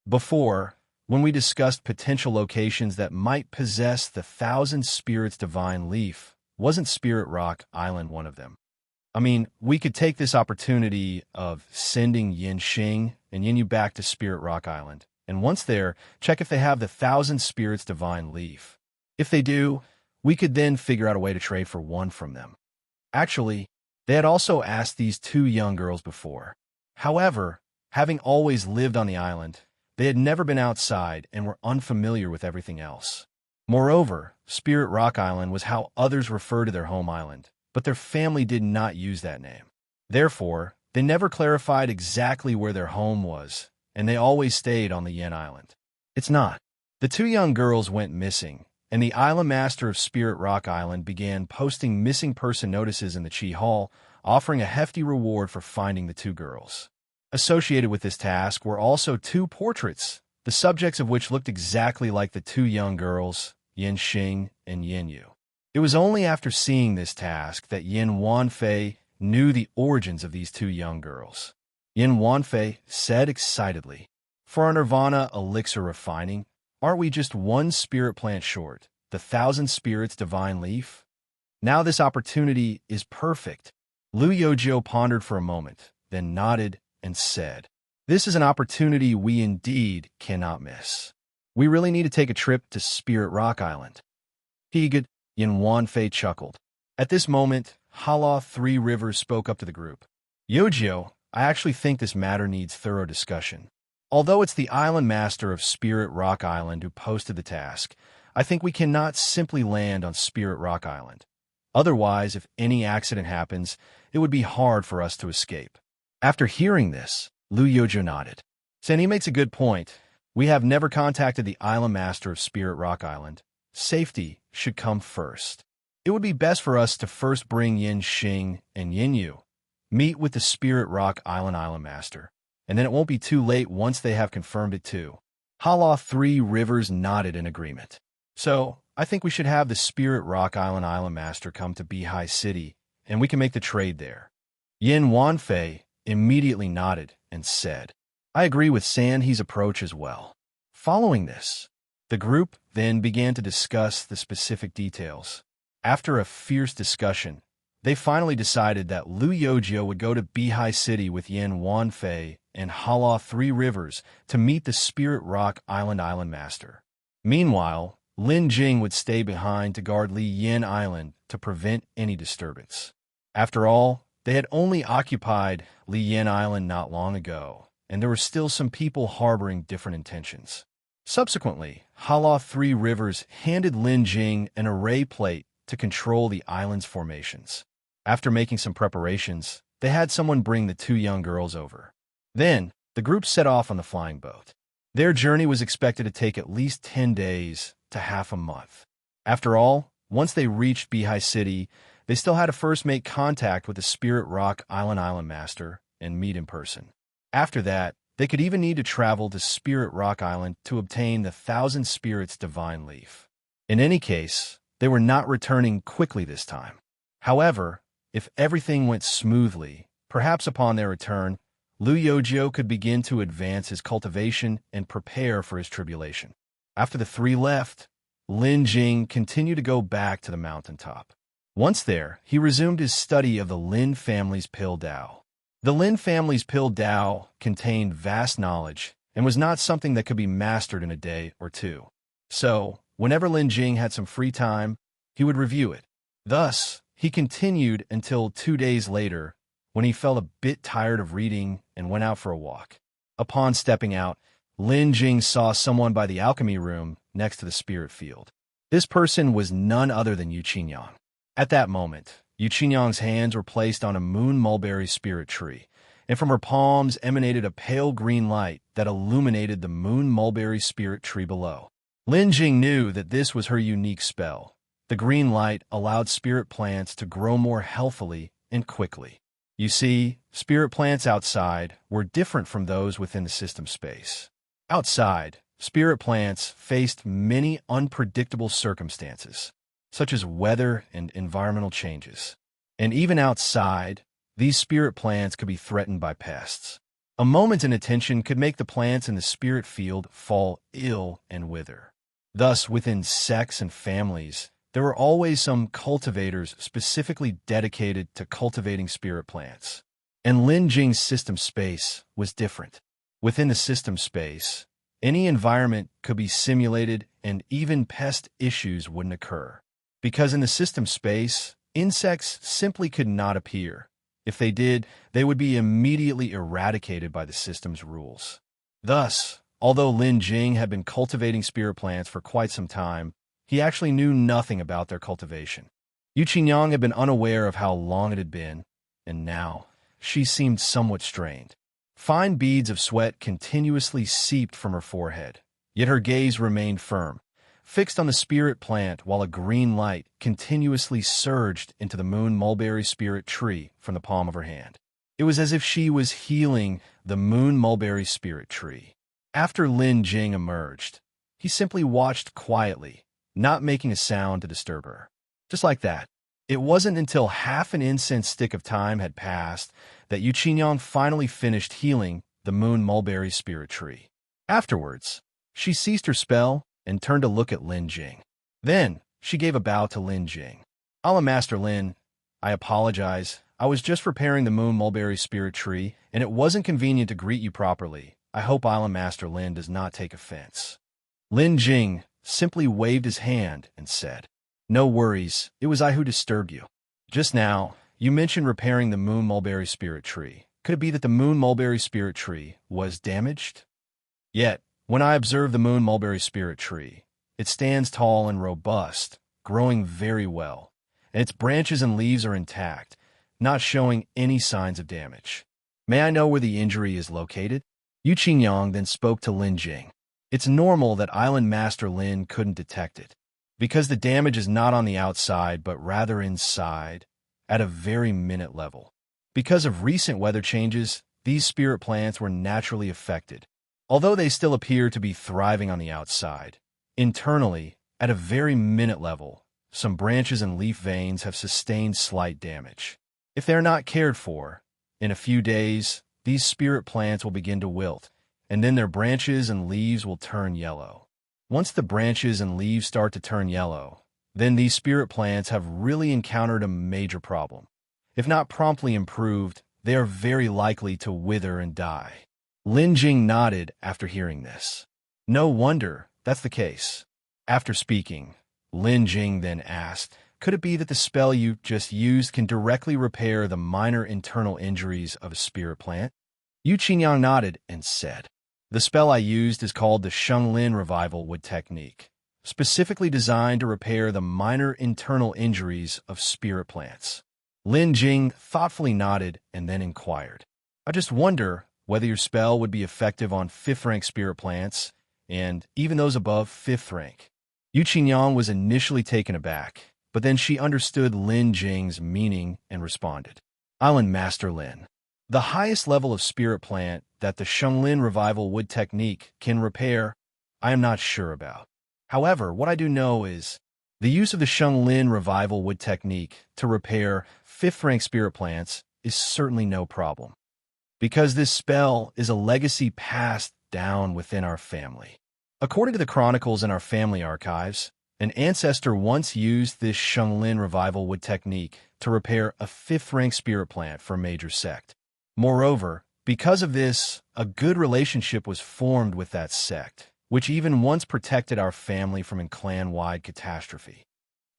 Before, when we discussed potential locations that might possess the Thousand Spirits Divine Leaf, wasn't Spirit Rock Island one of them? I mean, we could take this opportunity of sending Yin Xing and Yin Yu back to Spirit Rock Island, and once there, check if they have the Thousand Spirits Divine Leaf. If they do, we could then figure out a way to trade for one from them." Actually, they had also asked these two young girls before. However, having always lived on the island, they had never been outside and were unfamiliar with everything else. Moreover, Spirit Rock Island was how others refer to their home island, but their family did not use that name. Therefore, they never clarified exactly where their home was, and they always stayed on the Yin Island. It's not. The two young girls went missing, and the island master of Spirit Rock Island began posting missing person notices in the Qi Hall, offering a hefty reward for finding the two girls. Associated with this task were also two portraits, the subjects of which looked exactly like the two young girls, Yin Xing and Yin Yu. It was only after seeing this task that Yin Wanfei knew the origins of these two young girls. Yin Wanfei said excitedly, "For our Nirvana elixir refining, aren't we just one spirit plant short, the Thousand Spirits Divine Leaf? Now this opportunity is perfect." Lu Yojiu pondered for a moment, then nodded and said, "This is an opportunity we indeed cannot miss. We really need to take a trip to Spirit Rock Island." "Good," Yin Wanfei chuckled. At this moment, Hala Three Rivers spoke up to the group. "Yojiu, I actually think this matter needs thorough discussion. Although it's the island master of Spirit Rock Island who posted the task, I think we cannot simply land on Spirit Rock Island. Otherwise, if any accident happens, it would be hard for us to escape." After hearing this, Lu Yojiu nodded. "Sen, he makes a good point. We have never contacted the island master of Spirit Rock Island. Safety should come first. It would be best for us to first bring Yin Xing and Yin Yu, meet with the Spirit Rock Island master, and then it won't be too late once they have confirmed it too." Hala Three Rivers nodded in agreement. "So, I think we should have the Spirit Rock Island master come to Beihai City, and we can make the trade there." Yin Wanfei immediately nodded and said, "I agree with Sanhe's approach as well." Following this, the group then began to discuss the specific details. After a fierce discussion, they finally decided that Lu Yojiu would go to Beihai City with Yin Wanfei and Hala Three Rivers to meet the Spirit Rock Island master. Meanwhile, Lin Jing would stay behind to guard Li Yin Island to prevent any disturbance. After all, they had only occupied Li Yin Island not long ago, and there were still some people harboring different intentions. Subsequently, Hala Three Rivers handed Lin Jing an array plate to control the island's formations. After making some preparations, they had someone bring the two young girls over. Then, the group set off on the flying boat. Their journey was expected to take at least 10 days to half a month. After all, once they reached Beihai City, they still had to first make contact with the Spirit Rock Island master and meet in person. After that, they could even need to travel to Spirit Rock Island to obtain the Thousand Spirits Divine Leaf. In any case, they were not returning quickly this time. However, if everything went smoothly, perhaps upon their return, Liu Yojio could begin to advance his cultivation and prepare for his tribulation. After the three left, Lin Jing continued to go back to the mountaintop. Once there, he resumed his study of the Lin family's Pill Tao. The Lin family's Pill Tao contained vast knowledge and was not something that could be mastered in a day or two. So, whenever Lin Jing had some free time, he would review it. Thus, he continued until 2 days later, when he felt a bit tired of reading and went out for a walk. Upon stepping out, Lin Jing saw someone by the alchemy room next to the spirit field. This person was none other than Qiniang. At that moment, Qiniang's hands were placed on a moon mulberry spirit tree, and from her palms emanated a pale green light that illuminated the moon mulberry spirit tree below. Lin Jing knew that this was her unique spell. The green light allowed spirit plants to grow more healthily and quickly. You see, spirit plants outside were different from those within the system space. Outside, spirit plants faced many unpredictable circumstances, such as weather and environmental changes. And even outside, these spirit plants could be threatened by pests. A moment's inattention could make the plants in the spirit field fall ill and wither. Thus, within sects and families, there were always some cultivators specifically dedicated to cultivating spirit plants. And Lin Jing's system space was different. Within the system space, any environment could be simulated and even pest issues wouldn't occur. Because in the system space, insects simply could not appear. If they did, they would be immediately eradicated by the system's rules. Thus, although Lin Jing had been cultivating spirit plants for quite some time, he actually knew nothing about their cultivation. Qiniang had been unaware of how long it had been, and now she seemed somewhat strained. Fine beads of sweat continuously seeped from her forehead, yet her gaze remained firm, fixed on the spirit plant while a green light continuously surged into the moon mulberry spirit tree from the palm of her hand. It was as if she was healing the moon mulberry spirit tree. After Lin Jing emerged, he simply watched quietly, not making a sound to disturb her. Just like that. It wasn't until half an incense stick of time had passed that Qiniang finally finished healing the moon mulberry spirit tree. Afterwards, she ceased her spell and turned to look at Lin Jing. Then, she gave a bow to Lin Jing. Master Lin, I apologize. I was just preparing the moon mulberry spirit tree, and it wasn't convenient to greet you properly. I hope Master Lin does not take offense. Lin Jing simply waved his hand and said, No worries, it was I who disturbed you. Just now, you mentioned repairing the moon mulberry spirit tree. Could it be that the moon mulberry spirit tree was damaged? Yet, when I observe the moon mulberry spirit tree, it stands tall and robust, growing very well, and its branches and leaves are intact, not showing any signs of damage. May I know where the injury is located? Qiniang then spoke to Lin Jing. It's normal that Island Master Lin couldn't detect it, because the damage is not on the outside but rather inside, at a very minute level. Because of recent weather changes, these spirit plants were naturally affected. Although they still appear to be thriving on the outside, internally, at a very minute level, some branches and leaf veins have sustained slight damage. If they are not cared for, in a few days, these spirit plants will begin to wilt, and then their branches and leaves will turn yellow. Once the branches and leaves start to turn yellow, then these spirit plants have really encountered a major problem. If not promptly improved, they are very likely to wither and die. Lin Jing nodded after hearing this. No wonder that's the case. After speaking, Lin Jing then asked, Could it be that the spell you just used can directly repair the minor internal injuries of a spirit plant? Qiniang nodded and said, The spell I used is called the Shenglin Revival Wood Technique, specifically designed to repair the minor internal injuries of spirit plants. Lin Jing thoughtfully nodded and then inquired, I just wonder whether your spell would be effective on 5th rank spirit plants, and even those above 5th rank. Qiniang was initially taken aback, but then she understood Lin Jing's meaning and responded, Island Master Lin, The highest level of spirit plant that the Shenglin revival wood technique can repair, I am not sure about. However, what I do know is the use of the Shenglin revival wood technique to repair 5th rank spirit plants is certainly no problem, because this spell is a legacy passed down within our family. According to the chronicles in our family archives, an ancestor once used this Shenglin revival wood technique to repair a 5th rank spirit plant for a major sect. Moreover, because of this, a good relationship was formed with that sect, which even once protected our family from a clan-wide catastrophe.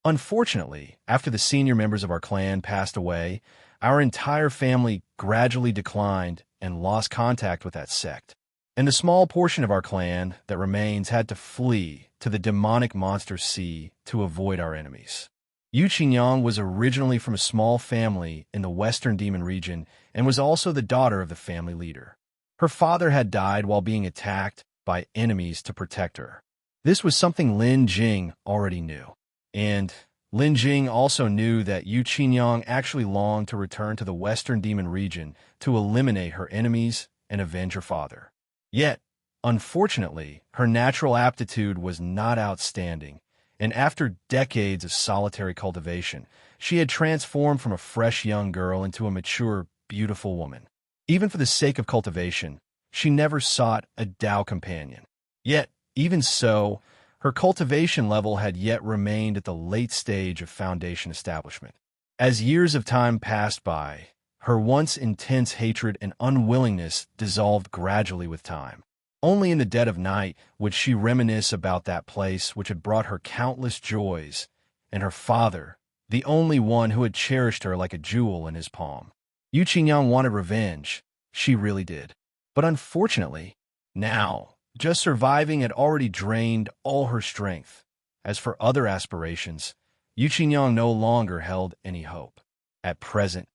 Unfortunately, after the senior members of our clan passed away, our entire family gradually declined and lost contact with that sect, and the small portion of our clan that remains had to flee to the demonic monster sea to avoid our enemies. Qiniang was originally from a small family in the western demon region and was also the daughter of the family leader. Her father had died while being attacked by enemies to protect her. This was something Lin Jing already knew. And Lin Jing also knew that Qiniang actually longed to return to the western demon region to eliminate her enemies and avenge her father. Yet, unfortunately, her natural aptitude was not outstanding, and after decades of solitary cultivation, she had transformed from a fresh young girl into a mature, beautiful woman. Even for the sake of cultivation, she never sought a Tao companion. Yet, even so, her cultivation level had yet remained at the late stage of foundation establishment. As years of time passed by, her once intense hatred and unwillingness dissolved gradually with time. Only in the dead of night would she reminisce about that place which had brought her countless joys, and her father, the only one who had cherished her like a jewel in his palm. Qiniang wanted revenge. She really did. But unfortunately, now, just surviving had already drained all her strength. As for other aspirations, Qiniang no longer held any hope. At present,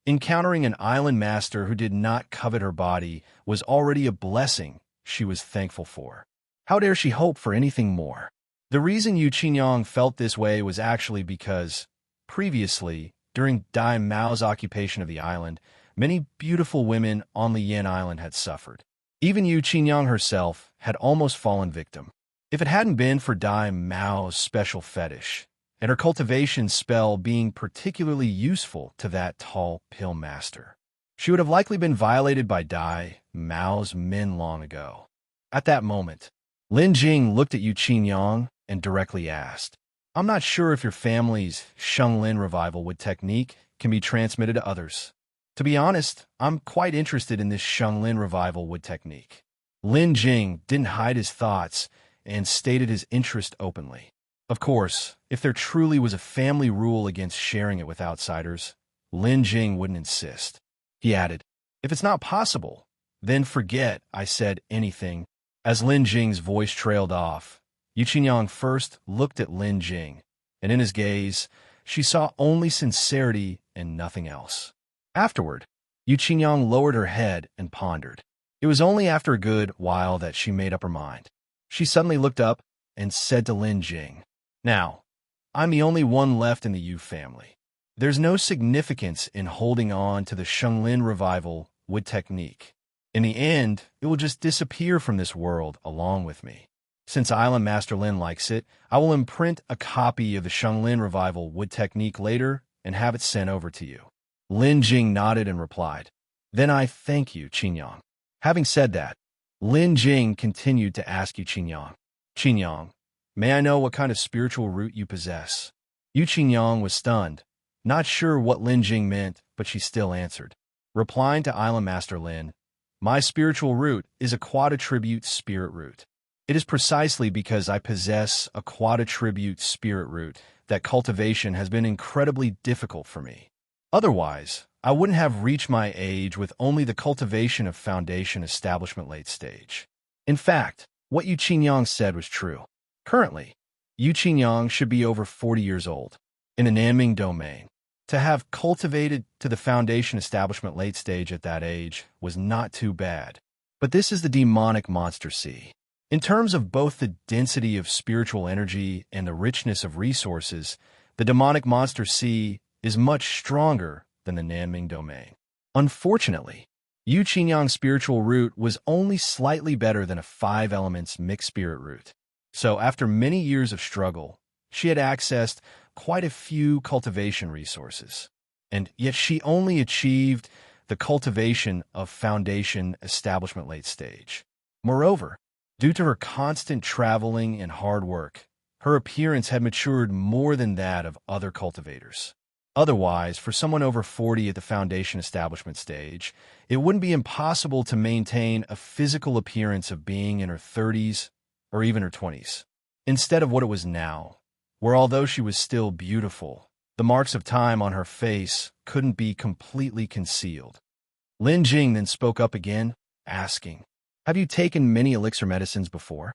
encountering an island master who did not covet her body was already a blessing she was thankful for. How dare she hope for anything more? The reason Qiniang felt this way was actually because, previously, during Dai Mao's occupation of the island, many beautiful women on Lian Island had suffered. Even Qiniang herself had almost fallen victim. If it hadn't been for Dai Mao's special fetish, and her cultivation spell being particularly useful to that tall pill master, she would have likely been violated by Dai Mao's men long ago. At that moment, Lin Jing looked at Qiniang and directly asked, "I'm not sure if your family's Shenglin revival wood technique can be transmitted to others. To be honest, I'm quite interested in this Shenglin revival wood technique." Lin Jing didn't hide his thoughts and stated his interest openly. Of course, if there truly was a family rule against sharing it with outsiders, Lin Jing wouldn't insist. He added, "If it's not possible, then forget I said anything." As Lin Jing's voice trailed off, Qiniang first looked at Lin Jing, and in his gaze, she saw only sincerity and nothing else. Afterward, Qiniang lowered her head and pondered. It was only after a good while that she made up her mind. She suddenly looked up and said to Lin Jing, "Now, I'm the only one left in the Yu family. There's no significance in holding on to the Shenglin revival wood technique. In the end, it will just disappear from this world along with me. Since Island Master Lin likes it, I will imprint a copy of the Shenglin revival wood technique later and have it sent over to you." Lin Jing nodded and replied, "Then I thank you, Qiniang." Having said that, Lin Jing continued to ask Qiniang, "Qiniang, may I know what kind of spiritual root you possess?" Qiniang was stunned, not sure what Lin Jing meant, but she still answered, replying to Island Master Lin, "My spiritual root is a quad-attribute spirit root. It is precisely because I possess a quad-attribute spirit root that cultivation has been incredibly difficult for me. Otherwise, I wouldn't have reached my age with only the cultivation of foundation establishment late stage." In fact, what Qiniang said was true. Currently, Qiniang should be over 40 years old. In the Nanming domain, to have cultivated to the foundation establishment late stage at that age was not too bad. But this is the demonic monster sea. In terms of both the density of spiritual energy and the richness of resources, the demonic monster sea is much stronger than the Nanming domain. Unfortunately, Yu Qiniang's spiritual root was only slightly better than a 5 elements mixed spirit root. So after many years of struggle, she had accessed quite a few cultivation resources. And yet she only achieved the cultivation of foundation establishment late stage. Moreover, due to her constant traveling and hard work, her appearance had matured more than that of other cultivators. Otherwise, for someone over 40 at the foundation establishment stage, it wouldn't be impossible to maintain a physical appearance of being in her 30s or even her 20s, instead of what it was now, where although she was still beautiful, the marks of time on her face couldn't be completely concealed. Lin Jing then spoke up again, asking, "Have you taken many elixir medicines before?"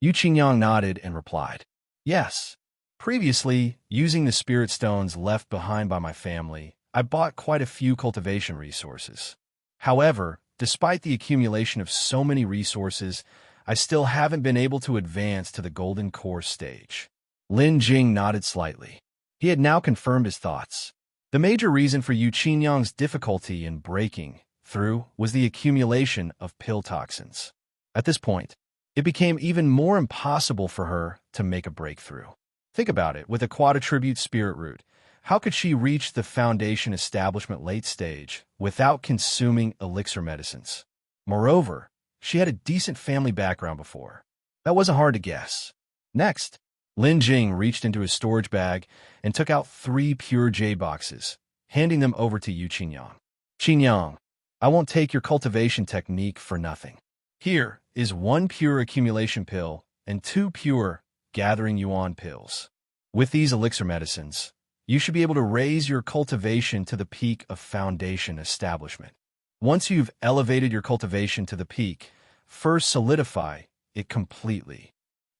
Yu Qiniang nodded and replied, "Yes. Previously, using the spirit stones left behind by my family, I bought quite a few cultivation resources. However, despite the accumulation of so many resources, I still haven't been able to advance to the golden core stage." Lin Jing nodded slightly. He had now confirmed his thoughts. The major reason for Yu Qiniang's difficulty in breaking through was the accumulation of pill toxins. At this point, it became even more impossible for her to make a breakthrough. Think about it, with a quad attribute spirit root, how could she reach the foundation establishment late stage without consuming elixir medicines? Moreover, she had a decent family background before. That wasn't hard to guess. Next, Lin Jing reached into his storage bag and took out 3 pure jade boxes, handing them over to Yu Qiniang. "Qiniang, I won't take your cultivation technique for nothing. Here is 1 pure accumulation pill and 2 pure gathering yuan pills. With these elixir medicines, you should be able to raise your cultivation to the peak of foundation establishment. Once you've elevated your cultivation to the peak, first solidify it completely.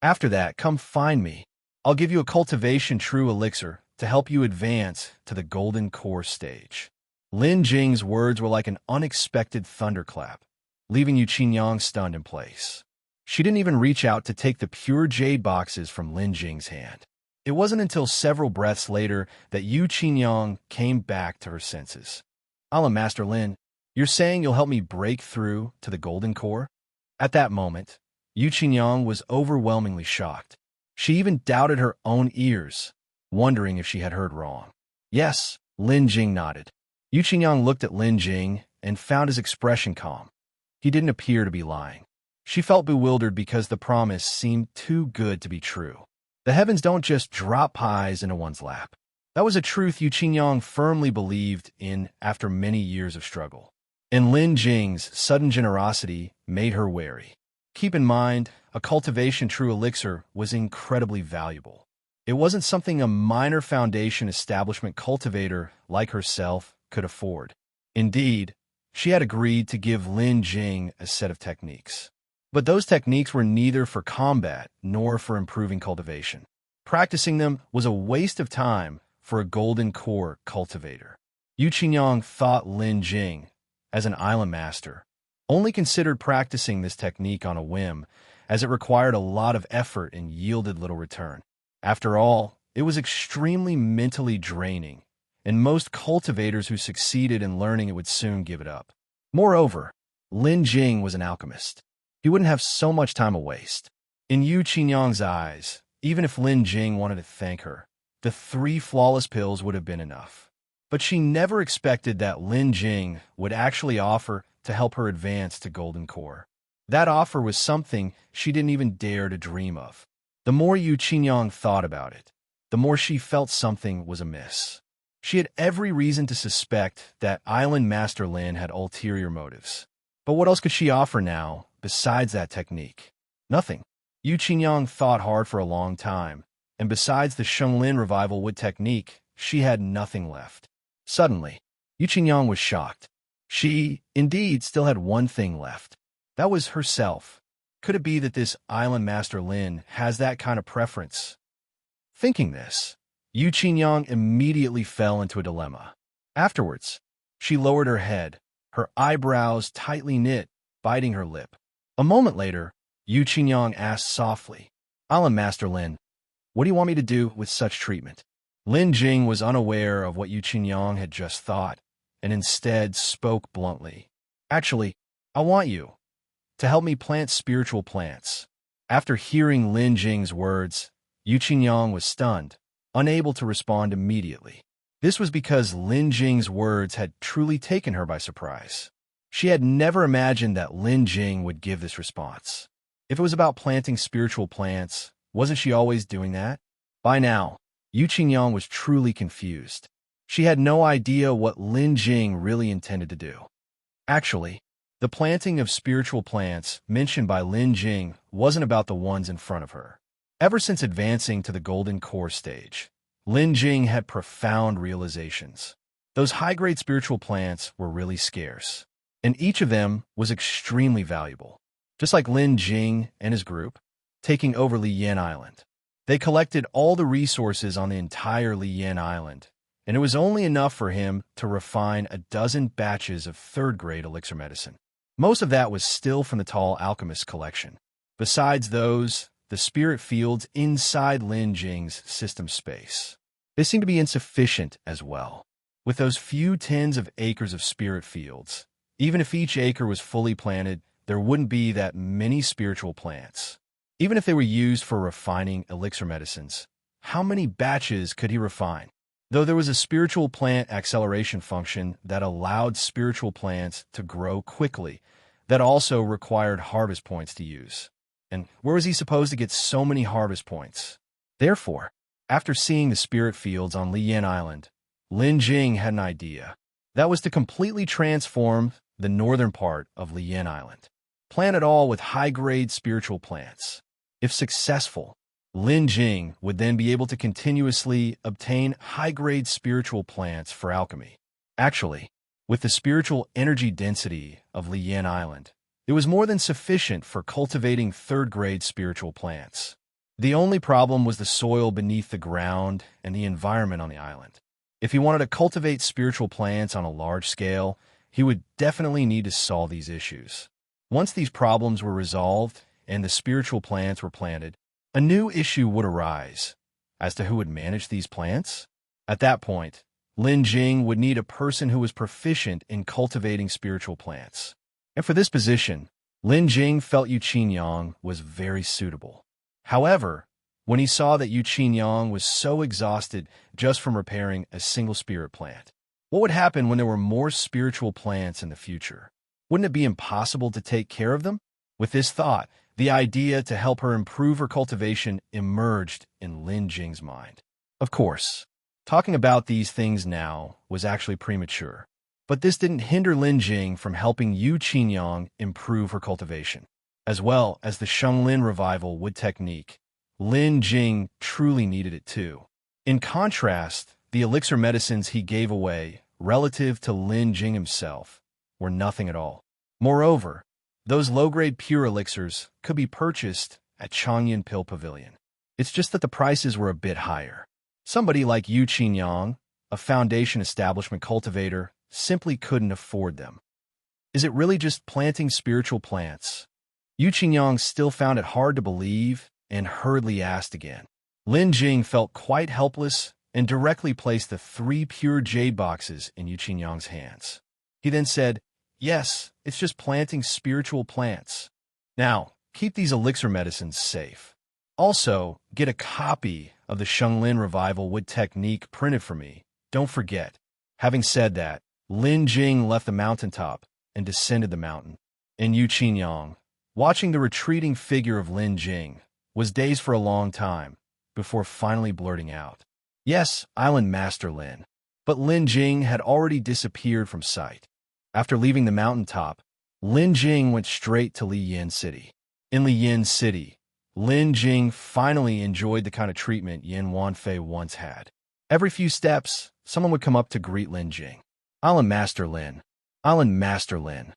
After that, come find me. I'll give you a cultivation true elixir to help you advance to the golden core stage." Lin Jing's words were like an unexpected thunderclap, leaving Yu Qiniang stunned in place. She didn't even reach out to take the pure jade boxes from Lin Jing's hand. It wasn't until several breaths later that Yu Qiniang came back to her senses. "Master Lin, you're saying you'll help me break through to the golden core?" At that moment, Yu Qiniang was overwhelmingly shocked. She even doubted her own ears, wondering if she had heard wrong. "Yes," Lin Jing nodded. Yu Qiniang looked at Lin Jing and found his expression calm. He didn't appear to be lying. She felt bewildered because the promise seemed too good to be true. The heavens don't just drop pies into one's lap. That was a truth Yu Qiniang firmly believed in after many years of struggle. And Lin Jing's sudden generosity made her wary. Keep in mind, a cultivation true elixir was incredibly valuable. It wasn't something a minor foundation establishment cultivator like herself could afford. Indeed, she had agreed to give Lin Jing a set of techniques. But those techniques were neither for combat nor for improving cultivation. Practicing them was a waste of time for a golden core cultivator. Yu Qiniang thought Lin Jing, as an island master, only considered practicing this technique on a whim, as it required a lot of effort and yielded little return. After all, it was extremely mentally draining, and most cultivators who succeeded in learning it would soon give it up. Moreover, Lin Jing was an alchemist. He wouldn't have so much time to waste. In Yu Qiniang's eyes, even if Lin Jing wanted to thank her, the 3 flawless pills would have been enough. But she never expected that Lin Jing would actually offer to help her advance to golden core. That offer was something she didn't even dare to dream of. The more Yu Qiniang thought about it, the more she felt something was amiss. She had every reason to suspect that Island Master Lin had ulterior motives. But what else could she offer now, besides that technique? Nothing. Yu Qiniang thought hard for a long time, and besides the Shenglin revival wood technique, she had nothing left. Suddenly, Yu Qiniang was shocked. She, indeed, still had one thing left. That was herself. Could it be that this Island Master Lin has that kind of preference? Thinking this, Yu Qiniang immediately fell into a dilemma. Afterwards, she lowered her head, her eyebrows tightly knit, biting her lip. A moment later, Yu Qiniang asked softly, "Island Master Lin, what do you want me to do with such treatment?" Lin Jing was unaware of what Yu Qiniang had just thought, and instead spoke bluntly. Actually, I want you to help me plant spiritual plants. After hearing Lin Jing's words, Qiniang was stunned, unable to respond immediately. This was because Lin Jing's words had truly taken her by surprise. She had never imagined that Lin Jing would give this response. If it was about planting spiritual plants, wasn't she always doing that? By now, Qiniang was truly confused. She had no idea what Lin Jing really intended to do. Actually, the planting of spiritual plants mentioned by Lin Jing wasn't about the ones in front of her. Ever since advancing to the Golden Core stage, Lin Jing had profound realizations. Those high-grade spiritual plants were really scarce, and each of them was extremely valuable. Just like Lin Jing and his group, taking over Liyan Island. They collected all the resources on the entire Liyan Island, and it was only enough for him to refine a dozen batches of third-grade elixir medicine. Most of that was still from the tall alchemist's collection. Besides those, the spirit fields inside Lin Jing's system space. They seemed to be insufficient as well. With those few tens of acres of spirit fields, even if each acre was fully planted, there wouldn't be that many spiritual plants. Even if they were used for refining elixir medicines, how many batches could he refine? Though there was a spiritual plant acceleration function that allowed spiritual plants to grow quickly, that also required harvest points to use. And where was he supposed to get so many harvest points? Therefore, after seeing the spirit fields on Liyan Island, Lin Jing had an idea. That was to completely transform the northern part of Liyan Island. Plant it all with high-grade spiritual plants. If successful, Lin Jing would then be able to continuously obtain high-grade spiritual plants for alchemy. Actually, with the spiritual energy density of Liyan Island, it was more than sufficient for cultivating third-grade spiritual plants. The only problem was the soil beneath the ground and the environment on the island. If he wanted to cultivate spiritual plants on a large scale, he would definitely need to solve these issues. Once these problems were resolved and the spiritual plants were planted, a new issue would arise as to who would manage these plants. At that point, Lin Jing would need a person who was proficient in cultivating spiritual plants. And for this position, Lin Jing felt Qiniang was very suitable. However, when he saw that Qiniang was so exhausted just from repairing a single spirit plant, what would happen when there were more spiritual plants in the future? Wouldn't it be impossible to take care of them? With this thought, the idea to help her improve her cultivation emerged in Lin Jing's mind. Of course, talking about these things now was actually premature, but this didn't hinder Lin Jing from helping Qiniang improve her cultivation. As well as the Shenglin revival wood technique, Lin Jing truly needed it too. In contrast, the elixir medicines he gave away relative to Lin Jing himself were nothing at all. Moreover, those low-grade pure elixirs could be purchased at Changyan Pill Pavilion. It's just that the prices were a bit higher. Somebody like Qiniang, a foundation establishment cultivator, simply couldn't afford them. Is it really just planting spiritual plants? Qiniang still found it hard to believe and hurriedly asked again. Lin Jing felt quite helpless and directly placed the 3 pure jade boxes in Qiniang's hands. He then said, "Yes, it's just planting spiritual plants. Now, keep these elixir medicines safe. Also, get a copy of the Shenglin revival wood technique printed for me. Don't forget." Having said that, Lin Jing left the mountaintop and descended the mountain. And Qiniang, watching the retreating figure of Lin Jing, was dazed for a long time before finally blurting out, "Yes, Island Master Lin." But Lin Jing had already disappeared from sight. After leaving the mountaintop, Lin Jing went straight to Liyan City. In Liyan City, Lin Jing finally enjoyed the kind of treatment Yin Wanfei once had. Every few steps, someone would come up to greet Lin Jing. "Island Master Lin. Island Master Lin."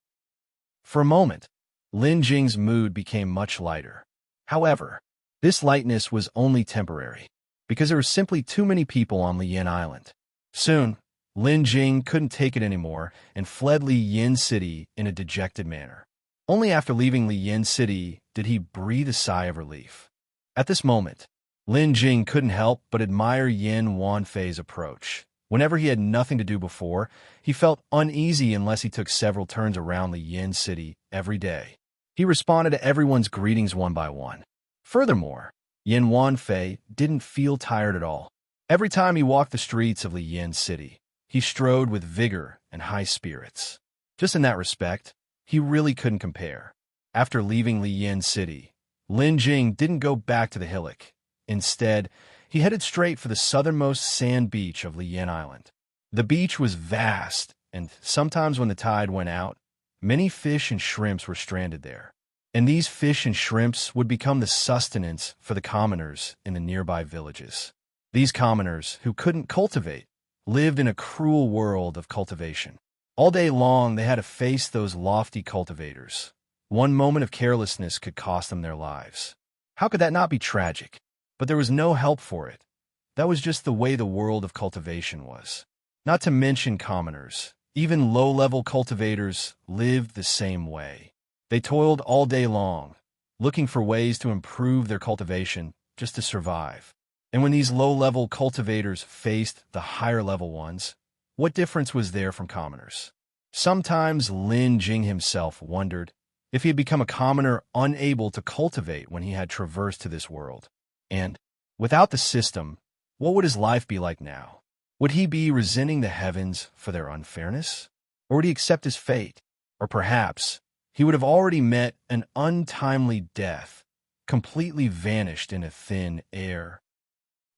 For a moment, Lin Jing's mood became much lighter. However, this lightness was only temporary, because there were simply too many people on Liyan Island. Soon, Lin Jing couldn't take it anymore and fled Liyan City in a dejected manner. Only after leaving Liyan City did he breathe a sigh of relief. At this moment, Lin Jing couldn't help but admire Yin Wanfei's approach. Whenever he had nothing to do before, he felt uneasy unless he took several turns around Liyin City every day. He responded to everyone's greetings one by one. Furthermore, Yin Wanfei didn't feel tired at all. Every time he walked the streets of Liyin City, he strode with vigor and high spirits. Just in that respect, he really couldn't compare. After leaving Liyin City, Lin Jing didn't go back to the hillock. Instead, he headed straight for the southernmost sand beach of Liyin Island. The beach was vast, and sometimes when the tide went out, many fish and shrimps were stranded there. And these fish and shrimps would become the sustenance for the commoners in the nearby villages. These commoners, who couldn't cultivate, lived in a cruel world of cultivation. All day long, they had to face those lofty cultivators. One moment of carelessness could cost them their lives. How could that not be tragic? But there was no help for it. That was just the way the world of cultivation was. Not to mention commoners. Even low-level cultivators lived the same way. They toiled all day long, looking for ways to improve their cultivation just to survive. And when these low-level cultivators faced the higher-level ones, what difference was there from commoners? Sometimes Lin Jing himself wondered if he had become a commoner unable to cultivate when he had traversed to this world. And, without the system, what would his life be like now? Would he be resenting the heavens for their unfairness? Or would he accept his fate? Or perhaps he would have already met an untimely death, completely vanished in a thin air.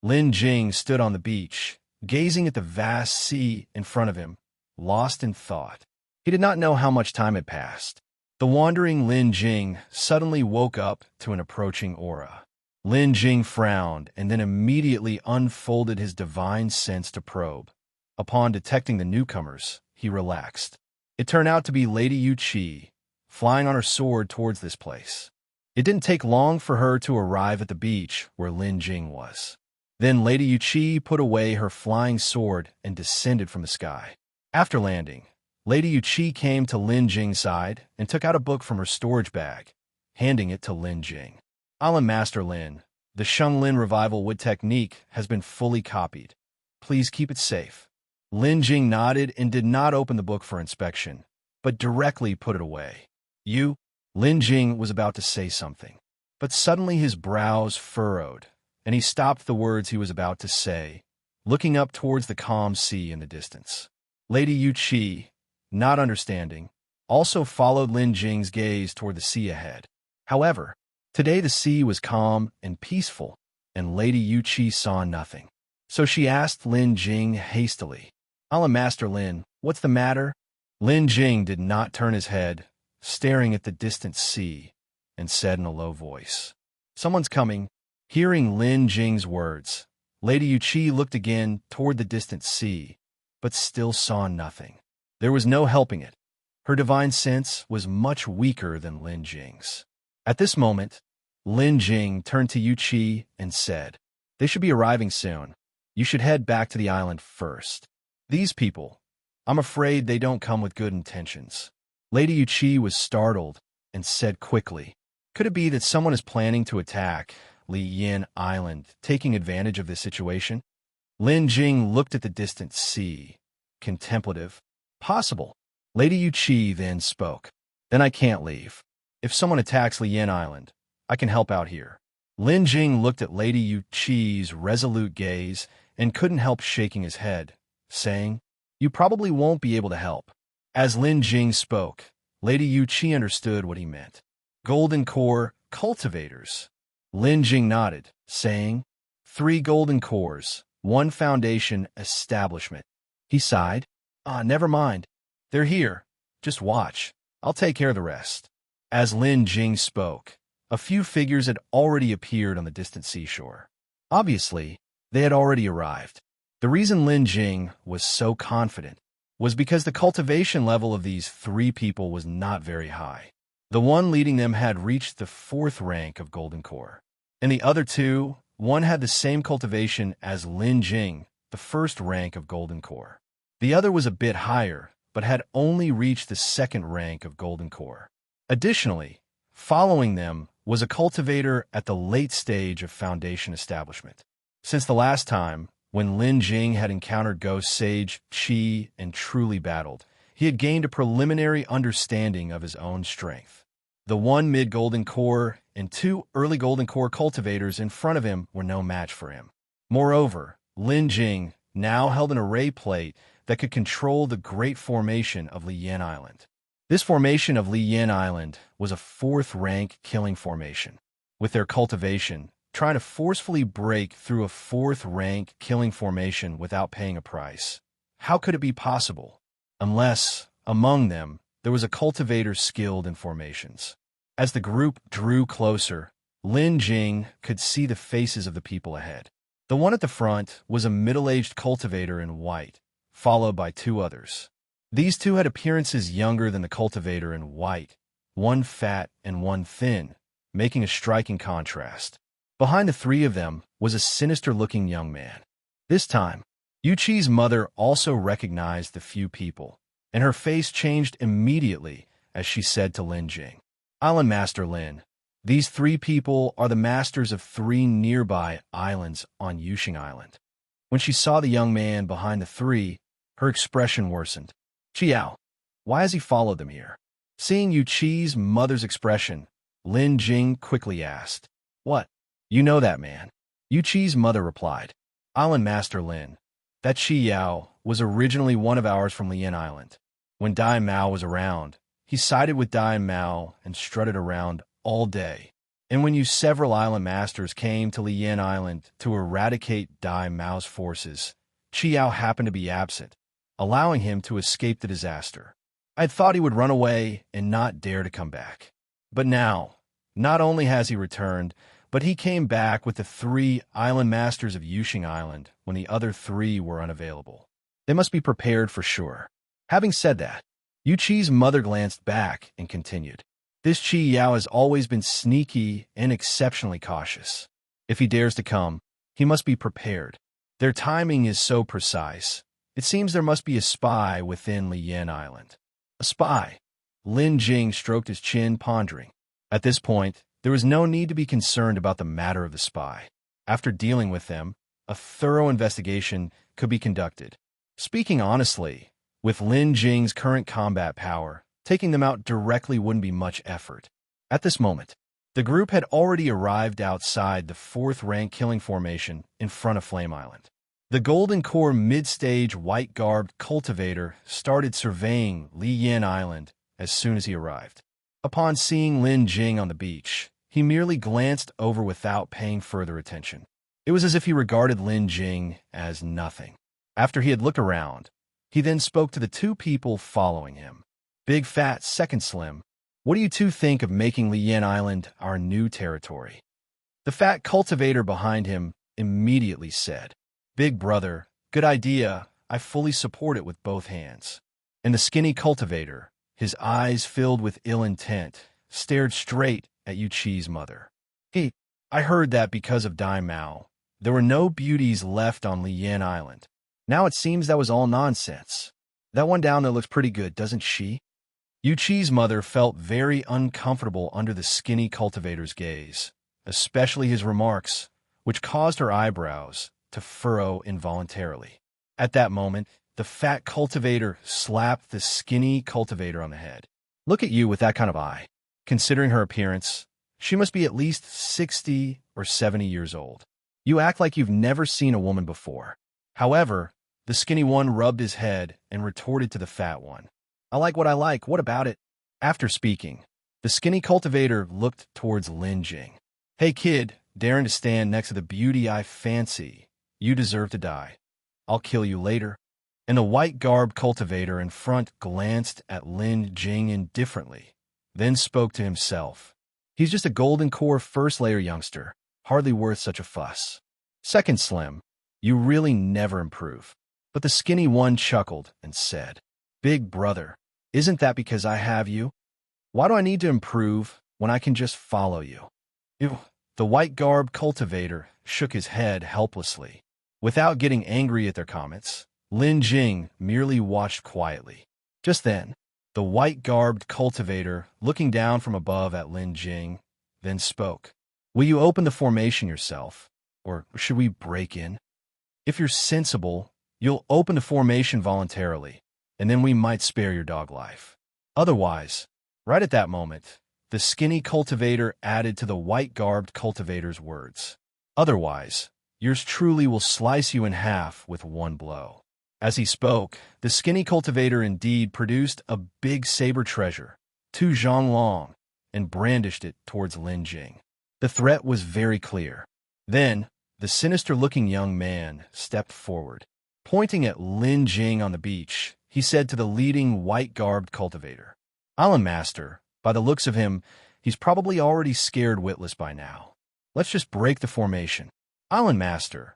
Lin Jing stood on the beach, gazing at the vast sea in front of him, lost in thought. He did not know how much time had passed. The wandering Lin Jing suddenly woke up to an approaching aura. Lin Jing frowned and then immediately unfolded his divine sense to probe. Upon detecting the newcomers, he relaxed. It turned out to be Lady Yu Qi, flying on her sword towards this place. It didn't take long for her to arrive at the beach where Lin Jing was. Then Lady Yu Qi put away her flying sword and descended from the sky. After landing, Lady Yu Qi came to Lin Jing's side and took out a book from her storage bag, handing it to Lin Jing. Island Master Lin, the Shenglin revival wood technique has been fully copied. Please keep it safe. Lin Jing nodded and did not open the book for inspection, but directly put it away. Lin Jing was about to say something, but suddenly his brows furrowed, and he stopped the words he was about to say, looking up towards the calm sea in the distance. Lady Yu Qi, not understanding, also followed Lin Jing's gaze toward the sea ahead. However, today the sea was calm and peaceful, and Lady Yu Qi saw nothing. So she asked Lin Jing hastily, "Island Master Lin, what's the matter?" Lin Jing did not turn his head, staring at the distant sea, and said in a low voice, "Someone's coming." Hearing Lin Jing's words, Lady Yu Qi looked again toward the distant sea, but still saw nothing. There was no helping it. Her divine sense was much weaker than Lin Jing's. At this moment, Lin Jing turned to Yu Qi and said, "They should be arriving soon. You should head back to the island first. These people, I'm afraid they don't come with good intentions." Lady Yu Qi was startled and said quickly, "Could it be that someone is planning to attack Liyin Island, taking advantage of this situation?" Lin Jing looked at the distant sea, contemplative. "Possible." Lady Yu Qi then spoke. "Then I can't leave. If someone attacks Liyin Island, I can help out here." Lin Jing looked at Lady Yu Qi's resolute gaze and couldn't help shaking his head, saying, "You probably won't be able to help." As Lin Jing spoke, Lady Yu Qi understood what he meant. Golden core cultivators. Lin Jing nodded, saying, 3 golden cores, 1 foundation establishment." He sighed. Never mind. They're here. Just watch. I'll take care of the rest." As Lin Jing spoke, a few figures had already appeared on the distant seashore. Obviously, they had already arrived. The reason Lin Jing was so confident was because the cultivation level of these 3 people was not very high. The one leading them had reached the 4th rank of Golden Core. And the other 2, one had the same cultivation as Lin Jing, the 1st rank of Golden Core. The other was a bit higher, but had only reached the 2nd rank of Golden Core. Additionally, following them was a cultivator at the late stage of foundation establishment. Since the last time, When Lin Jing had encountered Ghost Sage Qi and truly battled, he had gained a preliminary understanding of his own strength. The 1 mid-golden core and 2 early golden core cultivators in front of him were no match for him. Moreover, Lin Jing now held an array plate that could control the great formation of Liyan Island. This formation of Liyan Island was a 4th-rank killing formation. With their cultivation, trying to forcefully break through a 4th-rank killing formation without paying a price. How could it be possible? Unless, among them, there was a cultivator skilled in formations. As the group drew closer, Lin Jing could see the faces of the people ahead. The one at the front was a middle-aged cultivator in white, followed by 2 others. These 2 had appearances younger than the cultivator in white, one fat and one thin, making a striking contrast. Behind the 3 of them was a sinister-looking young man. This time, Yu Qi's mother also recognized the few people, and her face changed immediately as she said to Lin Jing, "Island Master Lin, these 3 people are the masters of 3 nearby islands on Yuxing Island." When she saw the young man behind the 3, her expression worsened. "Qiao, why has he followed them here?" Seeing Yu Qi's mother's expression, Lin Jing quickly asked, "What? You know that man?" Yu Qi's mother replied, "Island Master Lin, that Qiao was originally one of ours from Liyan Island. When Dai Mao was around, he sided with Dai Mao and strutted around all day. And when you several island masters came to Liyan Island to eradicate Dai Mao's forces, Qiao happened to be absent, allowing him to escape the disaster. I had thought he would run away and not dare to come back. But now, not only has he returned, but he came back with the 3 island masters of Yuxing Island when the other 3 were unavailable. They must be prepared for sure." Having said that, Yu Qi's mother glanced back and continued, "This Qi Yao has always been sneaky and exceptionally cautious. If he dares to come, he must be prepared. Their timing is so precise. It seems there must be a spy within Liyan Island." "A spy?" Lin Jing stroked his chin, pondering. At this point, there was no need to be concerned about the matter of the spy. After dealing with them, a thorough investigation could be conducted. Speaking honestly, with Lin Jing's current combat power, taking them out directly wouldn't be much effort. At this moment, the group had already arrived outside the 4th-rank killing formation in front of Flame Island. The Golden Core mid-stage white-garbed cultivator started surveying Liyan Island as soon as he arrived. Upon seeing Lin Jing on the beach, he merely glanced over without paying further attention. It was as if he regarded Lin Jing as nothing. After he had looked around, he then spoke to the 2 people following him. "Big Fat Second Slim, what do you 2 think of making Liyan Island our new territory?" The fat cultivator behind him immediately said, "Big brother, good idea. I fully support it with both hands." And the skinny cultivator, his eyes filled with ill intent, stared straight at Yu Qi's mother. I heard that because of Dai Mao, there were no beauties left on Liyan Island. Now it seems that was all nonsense. That one down there looks pretty good, doesn't she?" Yu Qi's mother felt very uncomfortable under the skinny cultivator's gaze, especially his remarks, which caused her eyebrows to furrow involuntarily. At that moment, the fat cultivator slapped the skinny cultivator on the head. "Look at you with that kind of eye. Considering her appearance, she must be at least 60 or 70 years old. You act like you've never seen a woman before." However, the skinny one rubbed his head and retorted to the fat one, "I like what I like. What about it?" After speaking, the skinny cultivator looked towards Lin Jing. "Hey kid, daring to stand next to the beauty I fancy, you deserve to die. I'll kill you later." And the white-garbed cultivator in front glanced at Lin Jing indifferently, then spoke to himself. "He's just a golden core first-layer youngster, hardly worth such a fuss. Second Slim, you really never improve." But the skinny one chuckled and said, "Big brother, isn't that because I have you? Why do I need to improve when I can just follow you?" Ew. The white-garbed cultivator shook his head helplessly. Without getting angry at their comments, Lin Jing merely watched quietly. Just then, the white-garbed cultivator, looking down from above at Lin Jing, then spoke. "Will you open the formation yourself, or should we break in?" If you're sensible, you'll open the formation voluntarily, and then we might spare your dog life. Otherwise, right at that moment, the skinny cultivator added to the white-garbed cultivator's words. Otherwise, yours truly will slice you in half with one blow. As he spoke, the skinny cultivator indeed produced a big saber treasure, 2 zhang long, and brandished it towards Lin Jing. The threat was very clear. Then, the sinister-looking young man stepped forward. Pointing at Lin Jing on the beach, he said to the leading white-garbed cultivator, "Island Master, by the looks of him, he's probably already scared witless by now. Let's just break the formation." "Island Master,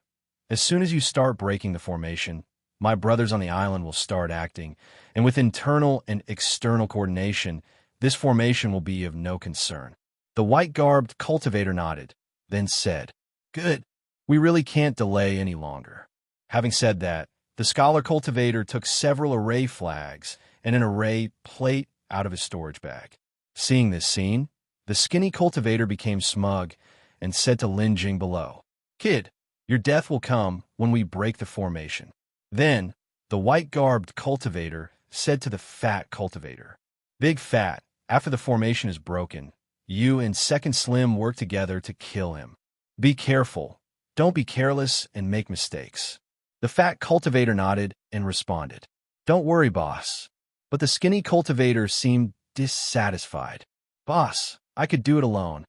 as soon as you start breaking the formation, my brothers on the island will start acting, and with internal and external coordination, this formation will be of no concern." The white-garbed cultivator nodded, then said, "Good. We really can't delay any longer." Having said that, the scholar cultivator took several array flags and an array plate out of his storage bag. Seeing this scene, the skinny cultivator became smug and said to Lin Jing below, "Kid, your death will come when we break the formation." Then, the white-garbed cultivator said to the fat cultivator, "Big Fat, after the formation is broken, you and Second Slim work together to kill him. Be careful, don't be careless and make mistakes." The fat cultivator nodded and responded, "Don't worry, boss." But the skinny cultivator seemed dissatisfied. "Boss, I could do it alone."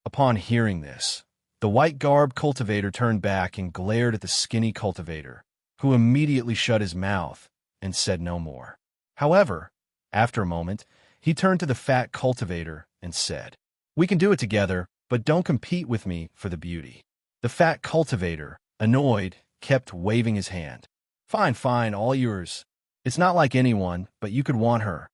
Upon hearing this, the white-garbed cultivator turned back and glared at the skinny cultivator, who immediately shut his mouth and said no more. However, after a moment, he turned to the fat cultivator and said, "We can do it together, but don't compete with me for the beauty." The fat cultivator, annoyed, kept waving his hand. "Fine, fine, all yours. It's not like anyone, but you could want her."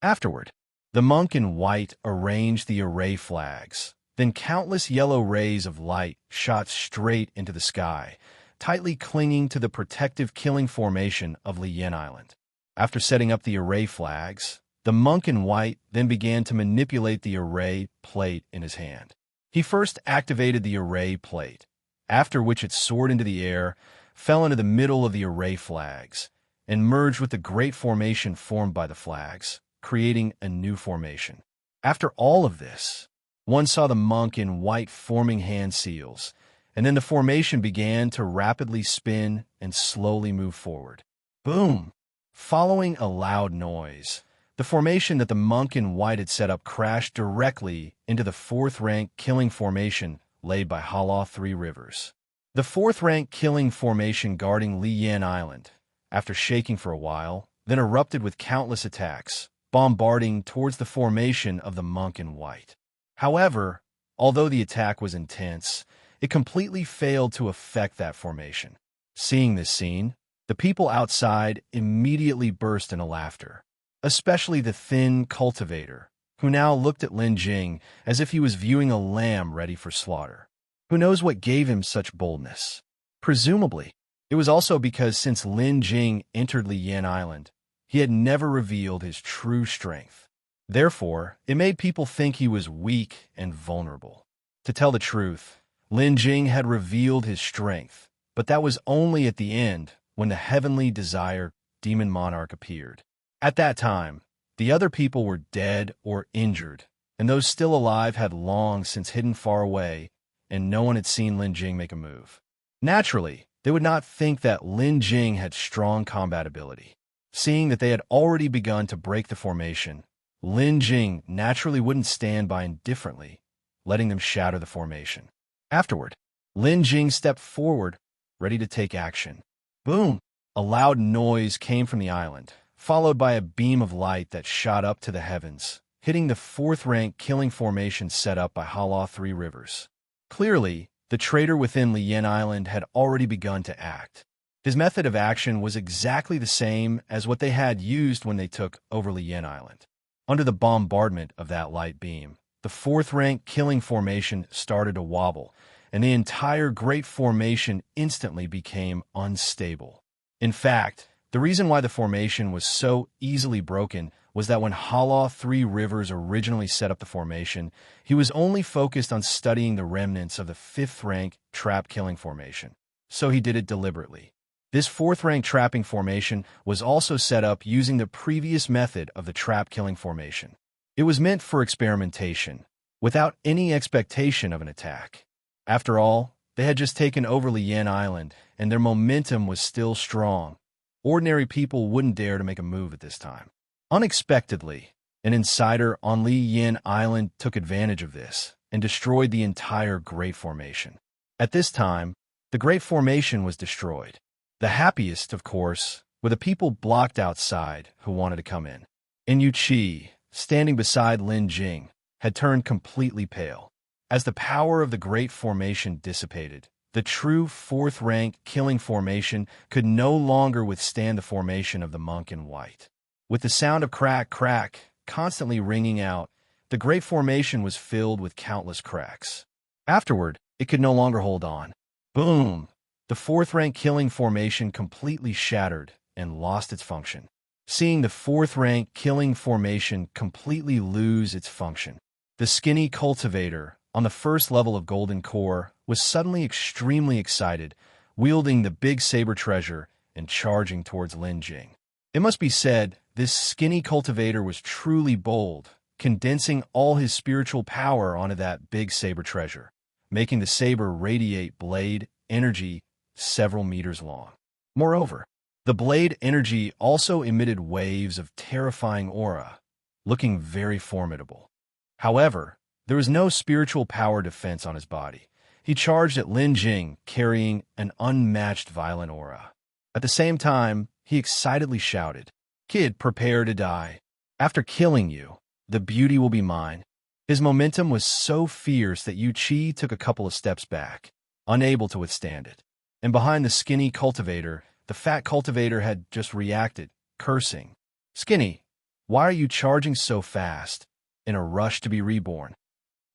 Afterward, the monk in white arranged the array flags. Then countless yellow rays of light shot straight into the sky, tightly clinging to the protective killing formation of Lian Island. After setting up the array flags, the monk in white then began to manipulate the array plate in his hand. He first activated the array plate, after which it soared into the air, fell into the middle of the array flags, and merged with the great formation formed by the flags, creating a new formation. After all of this, one saw the monk in white forming hand seals, and then the formation began to rapidly spin and slowly move forward. Boom! Following a loud noise, the formation that the monk in white had set up crashed directly into the 4th-rank killing formation laid by Hala 3 Rivers. The 4th-rank killing formation guarding Lian Island, after shaking for a while, then erupted with countless attacks, bombarding towards the formation of the monk in white. However, although the attack was intense, it completely failed to affect that formation. Seeing this scene, the people outside immediately burst into laughter, especially the thin cultivator, who now looked at Lin Jing as if he was viewing a lamb ready for slaughter. Who knows what gave him such boldness? Presumably, it was also because since Lin Jing entered Lian Island, he had never revealed his true strength. Therefore, it made people think he was weak and vulnerable. To tell the truth, Lin Jing had revealed his strength, but that was only at the end when the heavenly desire demon monarch appeared. At that time, the other people were dead or injured, and those still alive had long since hidden far away, and no one had seen Lin Jing make a move. Naturally, they would not think that Lin Jing had strong combat ability. Seeing that they had already begun to break the formation, Lin Jing naturally wouldn't stand by indifferently, letting them shatter the formation. Afterward, Lin Jing stepped forward, ready to take action. Boom! A loud noise came from the island, followed by a beam of light that shot up to the heavens, hitting the 4th-rank killing formation set up by Hala 3 Rivers. Clearly, the traitor within Lian Island had already begun to act. His method of action was exactly the same as what they had used when they took over Lian Island. Under the bombardment of that light beam, the 4th-rank killing formation started to wobble, and the entire great formation instantly became unstable. In fact, the reason why the formation was so easily broken was that when Hala 3 Rivers originally set up the formation, he was only focused on studying the remnants of the 5th-rank trap-killing formation. so he did it deliberately. This fourth-rank trapping formation was also set up using the previous method of the trap-killing formation. It was meant for experimentation, without any expectation of an attack. After all, they had just taken over Lian Island, and their momentum was still strong. Ordinary people wouldn't dare to make a move at this time. Unexpectedly, an insider on Lian Island took advantage of this and destroyed the entire Great Formation. At this time, the Great Formation was destroyed. The happiest, of course, were the people blocked outside who wanted to come in. And Yu Qi, standing beside Lin Jing, had turned completely pale. As the power of the Great Formation dissipated, the true fourth-rank killing formation could no longer withstand the formation of the monk in white. With the sound of crack, crack constantly ringing out, the Great Formation was filled with countless cracks. Afterward, it could no longer hold on. Boom! The fourth-rank killing formation completely shattered and lost its function. Seeing the fourth-rank killing formation completely lose its function, the skinny cultivator on the first level of Golden Core was suddenly extremely excited, wielding the big saber treasure and charging towards Lin Jing. It must be said, this skinny cultivator was truly bold, condensing all his spiritual power onto that big saber treasure, making the saber radiate blade energy several meters long. Moreover, the blade energy also emitted waves of terrifying aura, looking very formidable. However, there was no spiritual power defense on his body. He charged at Lin Jing, carrying an unmatched violent aura. At the same time, he excitedly shouted, "Kid, prepare to die. After killing you, the beauty will be mine." His momentum was so fierce that Yu Qi took a couple of steps back, unable to withstand it. And behind the skinny cultivator, the fat cultivator had just reacted, cursing. "Skinny, why are you charging so fast? In a rush to be reborn?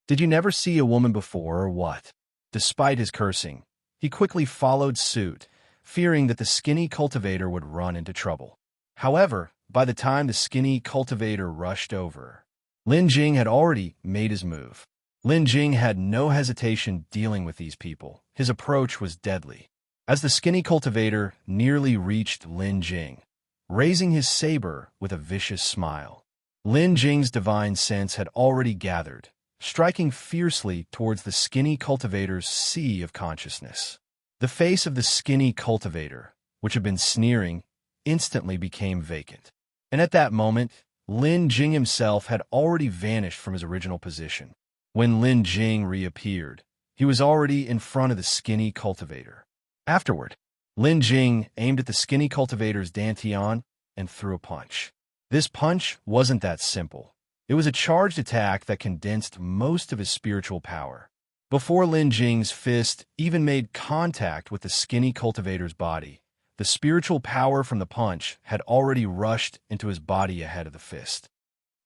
Did you never see a woman before or what?" Despite his cursing, he quickly followed suit, fearing that the skinny cultivator would run into trouble. However, by the time the skinny cultivator rushed over, Lin Jing had already made his move. Lin Jing had no hesitation dealing with these people. His approach was deadly. As the skinny cultivator nearly reached Lin Jing, raising his saber with a vicious smile, Lin Jing's divine sense had already gathered, striking fiercely towards the skinny cultivator's sea of consciousness. The face of the skinny cultivator, which had been sneering, instantly became vacant. And at that moment, Lin Jing himself had already vanished from his original position. When Lin Jing reappeared, he was already in front of the skinny cultivator. Afterward, Lin Jing aimed at the skinny cultivator's dantian and threw a punch. This punch wasn't that simple. It was a charged attack that condensed most of his spiritual power. Before Lin Jing's fist even made contact with the skinny cultivator's body, the spiritual power from the punch had already rushed into his body ahead of the fist.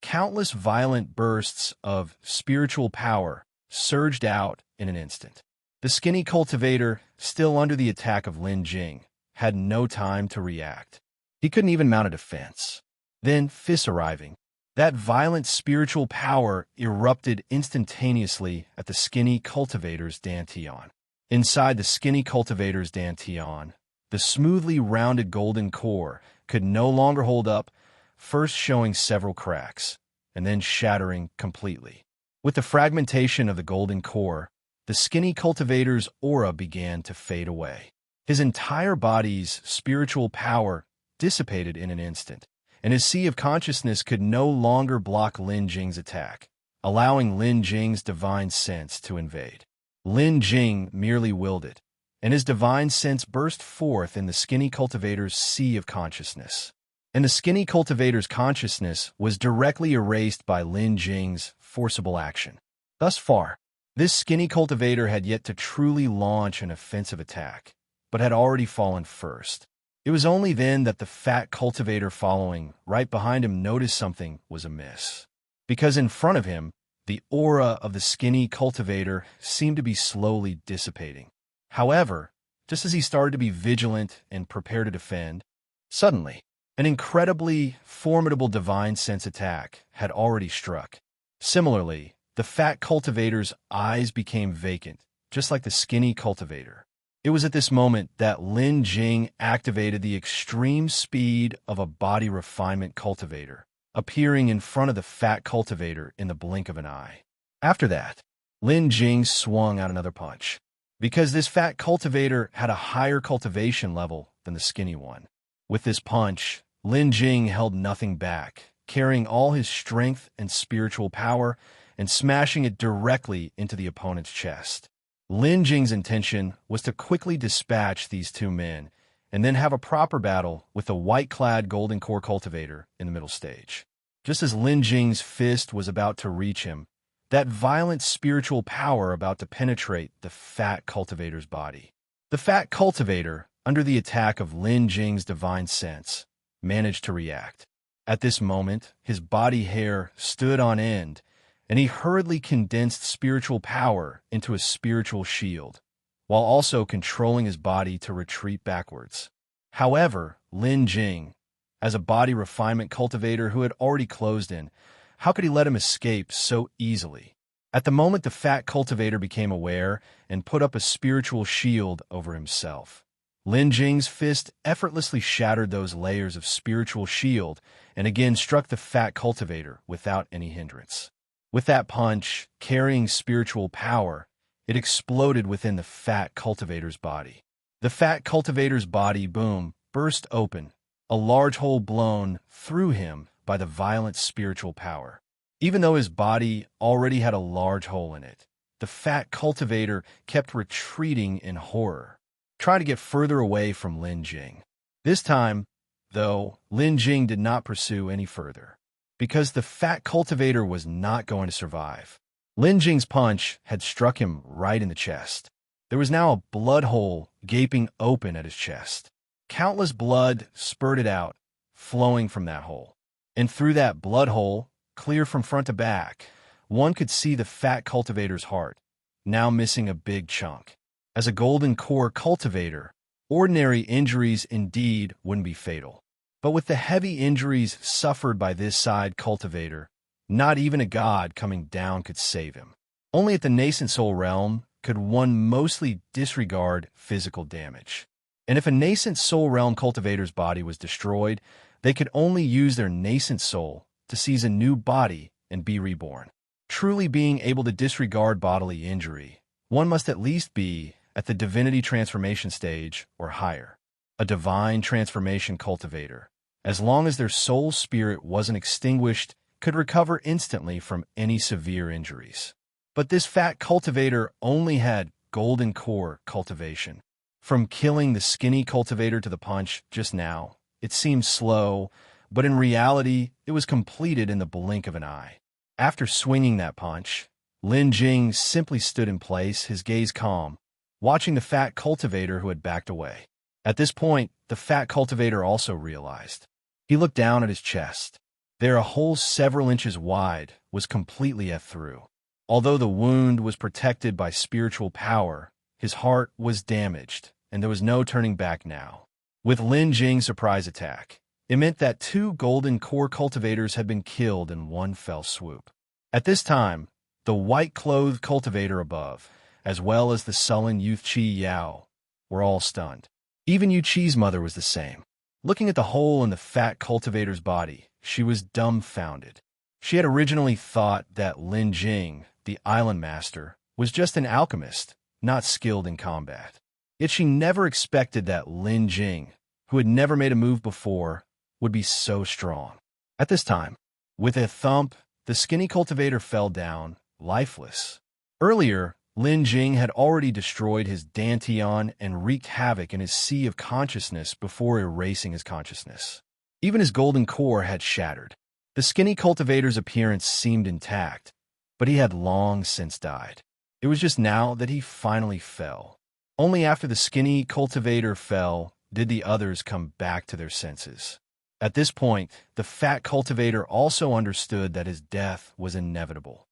Countless violent bursts of spiritual power surged out in an instant. The skinny cultivator, still under the attack of Lin Jing, had no time to react. He couldn't even mount a defense. Then, fists arriving, that violent spiritual power erupted instantaneously at the skinny cultivator's dantian. Inside the skinny cultivator's dantian, the smoothly rounded golden core could no longer hold up, first showing several cracks, and then shattering completely. With the fragmentation of the golden core, the skinny cultivator's aura began to fade away. His entire body's spiritual power dissipated in an instant, and his sea of consciousness could no longer block Lin Jing's attack, allowing Lin Jing's divine sense to invade. Lin Jing merely willed it, and his divine sense burst forth in the skinny cultivator's sea of consciousness. And the skinny cultivator's consciousness was directly erased by Lin Jing's forcible action. Thus far, this skinny cultivator had yet to truly launch an offensive attack, but had already fallen first. It was only then that the fat cultivator following right behind him noticed something was amiss. Because in front of him, the aura of the skinny cultivator seemed to be slowly dissipating. However, just as he started to be vigilant and prepare to defend, suddenly, an incredibly formidable divine sense attack had already struck. Similarly, the fat cultivator's eyes became vacant, just like the skinny cultivator. It was at this moment that Lin Jing activated the extreme speed of a body refinement cultivator, appearing in front of the fat cultivator in the blink of an eye. After that, Lin Jing swung out another punch, because this fat cultivator had a higher cultivation level than the skinny one. With this punch, Lin Jing held nothing back, carrying all his strength and spiritual power and smashing it directly into the opponent's chest. Lin Jing's intention was to quickly dispatch these two men and then have a proper battle with the white-clad golden core cultivator in the middle stage. Just as Lin Jing's fist was about to reach him, that violent spiritual power about to penetrate the fat cultivator's body. The fat cultivator, under the attack of Lin Jing's divine sense, managed to react. At this moment, his body hair stood on end, and he hurriedly condensed spiritual power into a spiritual shield, while also controlling his body to retreat backwards. However, Lin Jing, as a body refinement cultivator who had already closed in, how could he let him escape so easily? At the moment, the fat cultivator became aware and put up a spiritual shield over himself. Lin Jing's fist effortlessly shattered those layers of spiritual shield and again struck the fat cultivator without any hindrance. With that punch, carrying spiritual power, it exploded within the fat cultivator's body. The fat cultivator's body, boom, burst open, a large hole blown through him by the violent spiritual power. Even though his body already had a large hole in it, the fat cultivator kept retreating in horror, trying to get further away from Lin Jing. This time, though, Lin Jing did not pursue any further, because the fat cultivator was not going to survive. Lin Jing's punch had struck him right in the chest. There was now a blood hole gaping open at his chest. Countless blood spurted out, flowing from that hole. And through that blood hole, clear from front to back, one could see the fat cultivator's heart, now missing a big chunk. As a golden core cultivator, ordinary injuries indeed wouldn't be fatal. But with the heavy injuries suffered by this side cultivator, not even a god coming down could save him. Only at the nascent soul realm could one mostly disregard physical damage. And if a nascent soul realm cultivator's body was destroyed, they could only use their nascent soul to seize a new body and be reborn. Truly being able to disregard bodily injury, one must at least be at the divinity transformation stage or higher. A divine transformation cultivator, as long as their soul spirit wasn't extinguished, could recover instantly from any severe injuries. But this fat cultivator only had golden core cultivation. From killing the skinny cultivator to the punch just now, it seemed slow, but in reality, it was completed in the blink of an eye. After swinging that punch, Lin Jing simply stood in place, his gaze calm, watching the fat cultivator who had backed away. At this point, the fat cultivator also realized. He looked down at his chest. There, a hole several inches wide was completely through. Although the wound was protected by spiritual power, his heart was damaged, and there was no turning back now. With Lin Jing's surprise attack, it meant that two golden core cultivators had been killed in one fell swoop. At this time, the white-clothed cultivator above, as well as the sullen youth Qi Yao, were all stunned. Even Yu Qi's mother was the same. Looking at the hole in the fat cultivator's body, she was dumbfounded. She had originally thought that Lin Jing, the island master, was just an alchemist, not skilled in combat. Yet she never expected that Lin Jing, who had never made a move before, would be so strong. At this time, with a thump, the skinny cultivator fell down, lifeless. Earlier, Lin Jing had already destroyed his dantian and wreaked havoc in his sea of consciousness before erasing his consciousness. Even his golden core had shattered. The skinny cultivator's appearance seemed intact, but he had long since died. It was just now that he finally fell. Only after the skinny cultivator fell did the others come back to their senses. At this point, the fat cultivator also understood that his death was inevitable.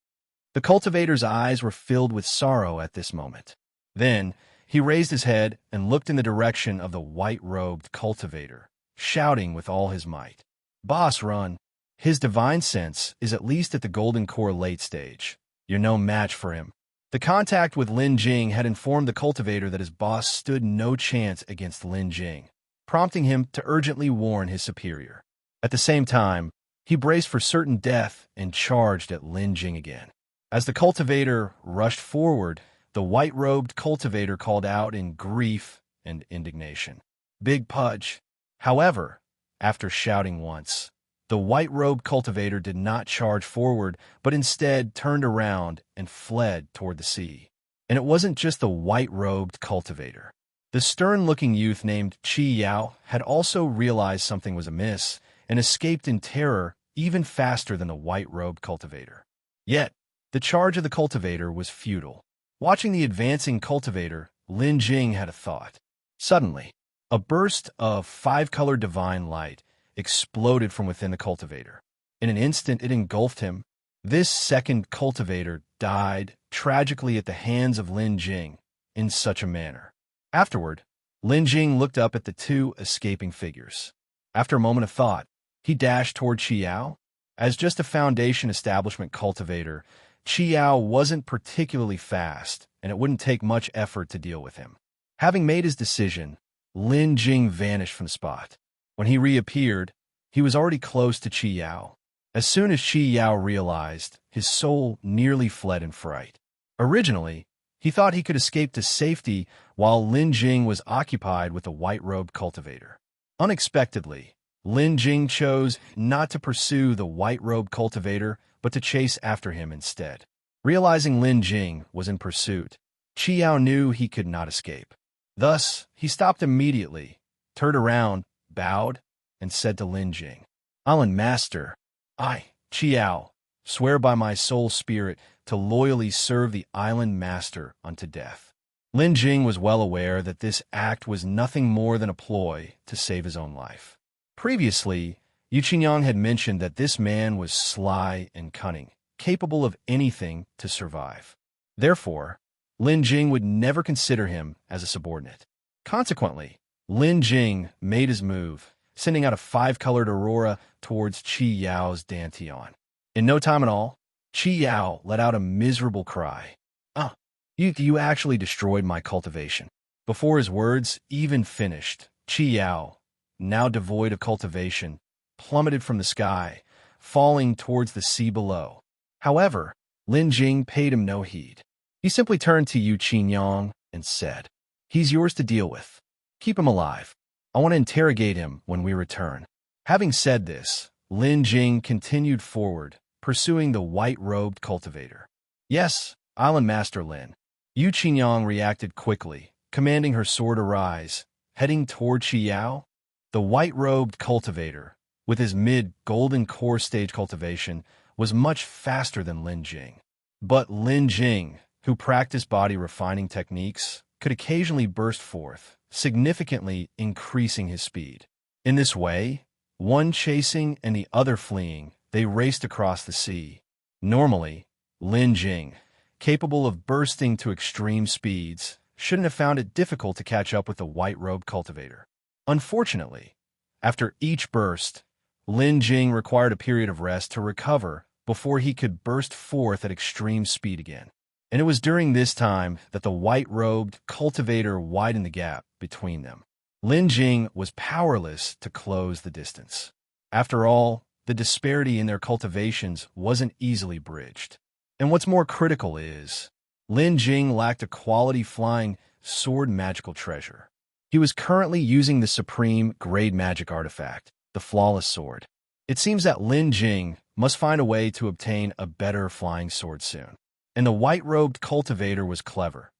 The cultivator's eyes were filled with sorrow at this moment. Then, he raised his head and looked in the direction of the white-robed cultivator, shouting with all his might, "Boss, run! His divine sense is at least at the golden core late stage. You're no match for him." The contact with Lin Jing had informed the cultivator that his boss stood no chance against Lin Jing, prompting him to urgently warn his superior. At the same time, he braced for certain death and charged at Lin Jing again. As the cultivator rushed forward, the white-robed cultivator called out in grief and indignation, "Big Pudge!" However, after shouting once, the white-robed cultivator did not charge forward, but instead turned around and fled toward the sea. And it wasn't just the white-robed cultivator. The stern-looking youth named Qi Yao had also realized something was amiss and escaped in terror even faster than the white-robed cultivator. Yet, the charge of the cultivator was futile. Watching the advancing cultivator, Lin Jing had a thought. Suddenly, a burst of five-colored divine light exploded from within the cultivator. In an instant, it engulfed him. This second cultivator died tragically at the hands of Lin Jing in such a manner. Afterward, Lin Jing looked up at the two escaping figures. After a moment of thought, he dashed toward Qi Yao. As just a foundation establishment cultivator, Qi Yao wasn't particularly fast, and it wouldn't take much effort to deal with him. Having made his decision, Lin Jing vanished from the spot. When he reappeared, he was already close to Qi Yao. As soon as Qi Yao realized, his soul nearly fled in fright. Originally, he thought he could escape to safety while Lin Jing was occupied with the white-robed cultivator. Unexpectedly, Lin Jing chose not to pursue the white-robed cultivator, but to chase after him instead. Realizing Lin Jing was in pursuit, Qi Yao knew he could not escape. Thus, he stopped immediately, turned around, bowed, and said to Lin Jing, "Island Master, I, Qi Yao, swear by my soul spirit to loyally serve the Island Master unto death." Lin Jing was well aware that this act was nothing more than a ploy to save his own life. Previously, Qiniang had mentioned that this man was sly and cunning, capable of anything to survive. Therefore, Lin Jing would never consider him as a subordinate. Consequently, Lin Jing made his move, sending out a five-colored aurora towards Qi Yao's dantian. In no time at all, Qi Yao let out a miserable cry. You actually destroyed my cultivation." Before his words even finished, Qi Yao, now devoid of cultivation, plummeted from the sky, falling towards the sea below. However, Lin Jing paid him no heed. He simply turned to Qiniang and said, "He's yours to deal with. Keep him alive. I want to interrogate him when we return." Having said this, Lin Jing continued forward, pursuing the white-robed cultivator. "Yes, Island Master Lin." Qiniang reacted quickly, commanding her sword to rise, heading toward Qi Yao. The white-robed cultivator, with his mid-golden core stage cultivation, was much faster than Lin Jing. But Lin Jing, who practiced body refining techniques, could occasionally burst forth, significantly increasing his speed. In this way, one chasing and the other fleeing, they raced across the sea. Normally, Lin Jing, capable of bursting to extreme speeds, shouldn't have found it difficult to catch up with the white-robed cultivator. Unfortunately, after each burst, Lin Jing required a period of rest to recover before he could burst forth at extreme speed again. And it was during this time that the white-robed cultivator widened the gap between them. Lin Jing was powerless to close the distance. After all, the disparity in their cultivations wasn't easily bridged. And what's more critical is, Lin Jing lacked a quality flying sword magical treasure. He was currently using the supreme grade magic artifact, the Flawless Sword. It seems that Lin Jing must find a way to obtain a better flying sword soon. And the white-robed cultivator was clever.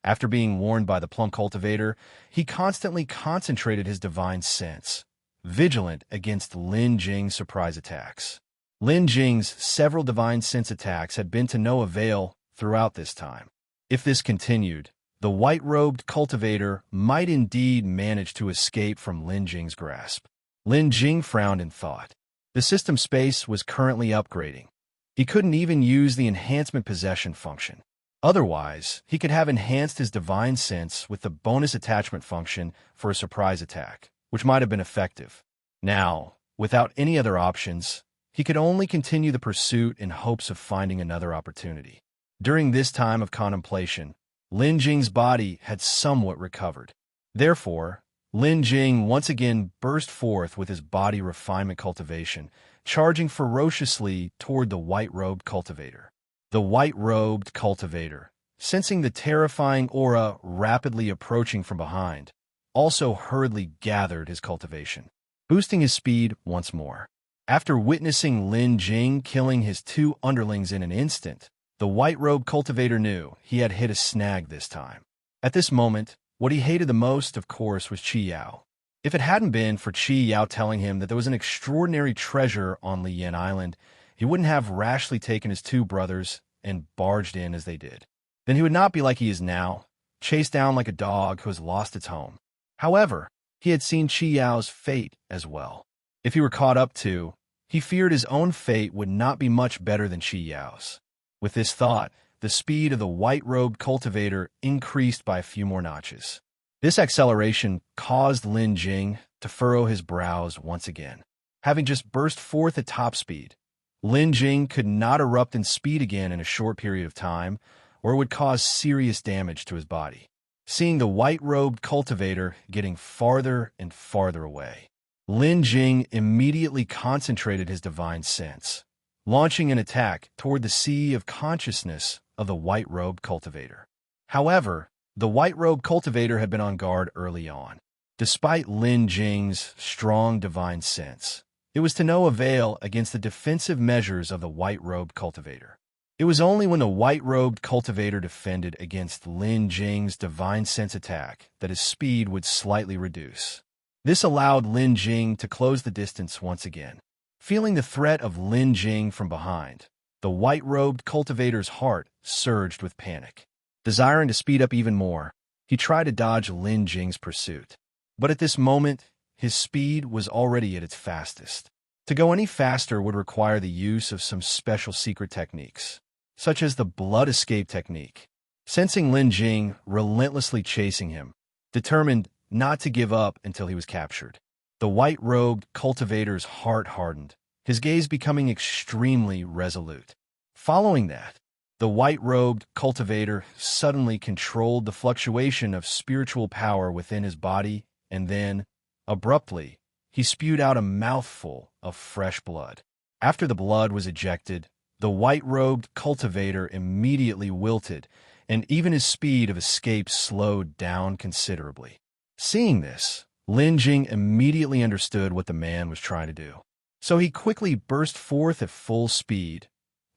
After being warned by the plum cultivator, he constantly concentrated his divine sense, vigilant against Lin Jing's surprise attacks. Lin Jing's several divine sense attacks had been to no avail throughout this time. If this continued, the white-robed cultivator might indeed manage to escape from Lin Jing's grasp. Lin Jing frowned in thought. The system space was currently upgrading. He couldn't even use the enhancement possession function. Otherwise, he could have enhanced his divine sense with the bonus attachment function for a surprise attack, which might have been effective. Now, without any other options, he could only continue the pursuit in hopes of finding another opportunity. During this time of contemplation, Lin Jing's body had somewhat recovered. Therefore, Lin Jing once again burst forth with his body refinement cultivation, charging ferociously toward the white-robed cultivator. The white-robed cultivator, sensing the terrifying aura rapidly approaching from behind, also hurriedly gathered his cultivation, boosting his speed once more. After witnessing Lin Jing killing his two underlings in an instant, the white-robed cultivator knew he had hit a snag this time. At this moment, what he hated the most, of course, was Qi. If it hadn't been for Qi telling him that there was an extraordinary treasure on Liyan Island, he wouldn't have rashly taken his two brothers and barged in as they did. Then he would not be like he is now, chased down like a dog who has lost its home. However, he had seen Qi's fate as well. If he were caught up to, he feared his own fate would not be much better than Qi's. With this thought, the speed of the white-robed cultivator increased by a few more notches. This acceleration caused Lin Jing to furrow his brows once again. Having just burst forth at top speed, Lin Jing could not erupt in speed again in a short period of time, or it would cause serious damage to his body. Seeing the white-robed cultivator getting farther and farther away, Lin Jing immediately concentrated his divine sense, launching an attack toward the sea of consciousness of the white-robed cultivator. However, the white-robed cultivator had been on guard early on. Despite Lin Jing's strong divine sense, it was to no avail against the defensive measures of the white-robed cultivator. It was only when the white-robed cultivator defended against Lin Jing's divine sense attack that his speed would slightly reduce. This allowed Lin Jing to close the distance once again. Feeling the threat of Lin Jing from behind, the white-robed cultivator's heart surged with panic. Desiring to speed up even more, he tried to dodge Lin Jing's pursuit. But at this moment, his speed was already at its fastest. To go any faster would require the use of some special secret techniques, such as the blood escape technique. Sensing Lin Jing relentlessly chasing him, determined not to give up until he was captured, the white-robed cultivator's heart hardened, his gaze becoming extremely resolute. Following that, the white-robed cultivator suddenly controlled the fluctuation of spiritual power within his body, and then, abruptly, he spewed out a mouthful of fresh blood. After the blood was ejected, the white-robed cultivator immediately wilted, and even his speed of escape slowed down considerably. Seeing this, Lin Jing immediately understood what the man was trying to do. So he quickly burst forth at full speed,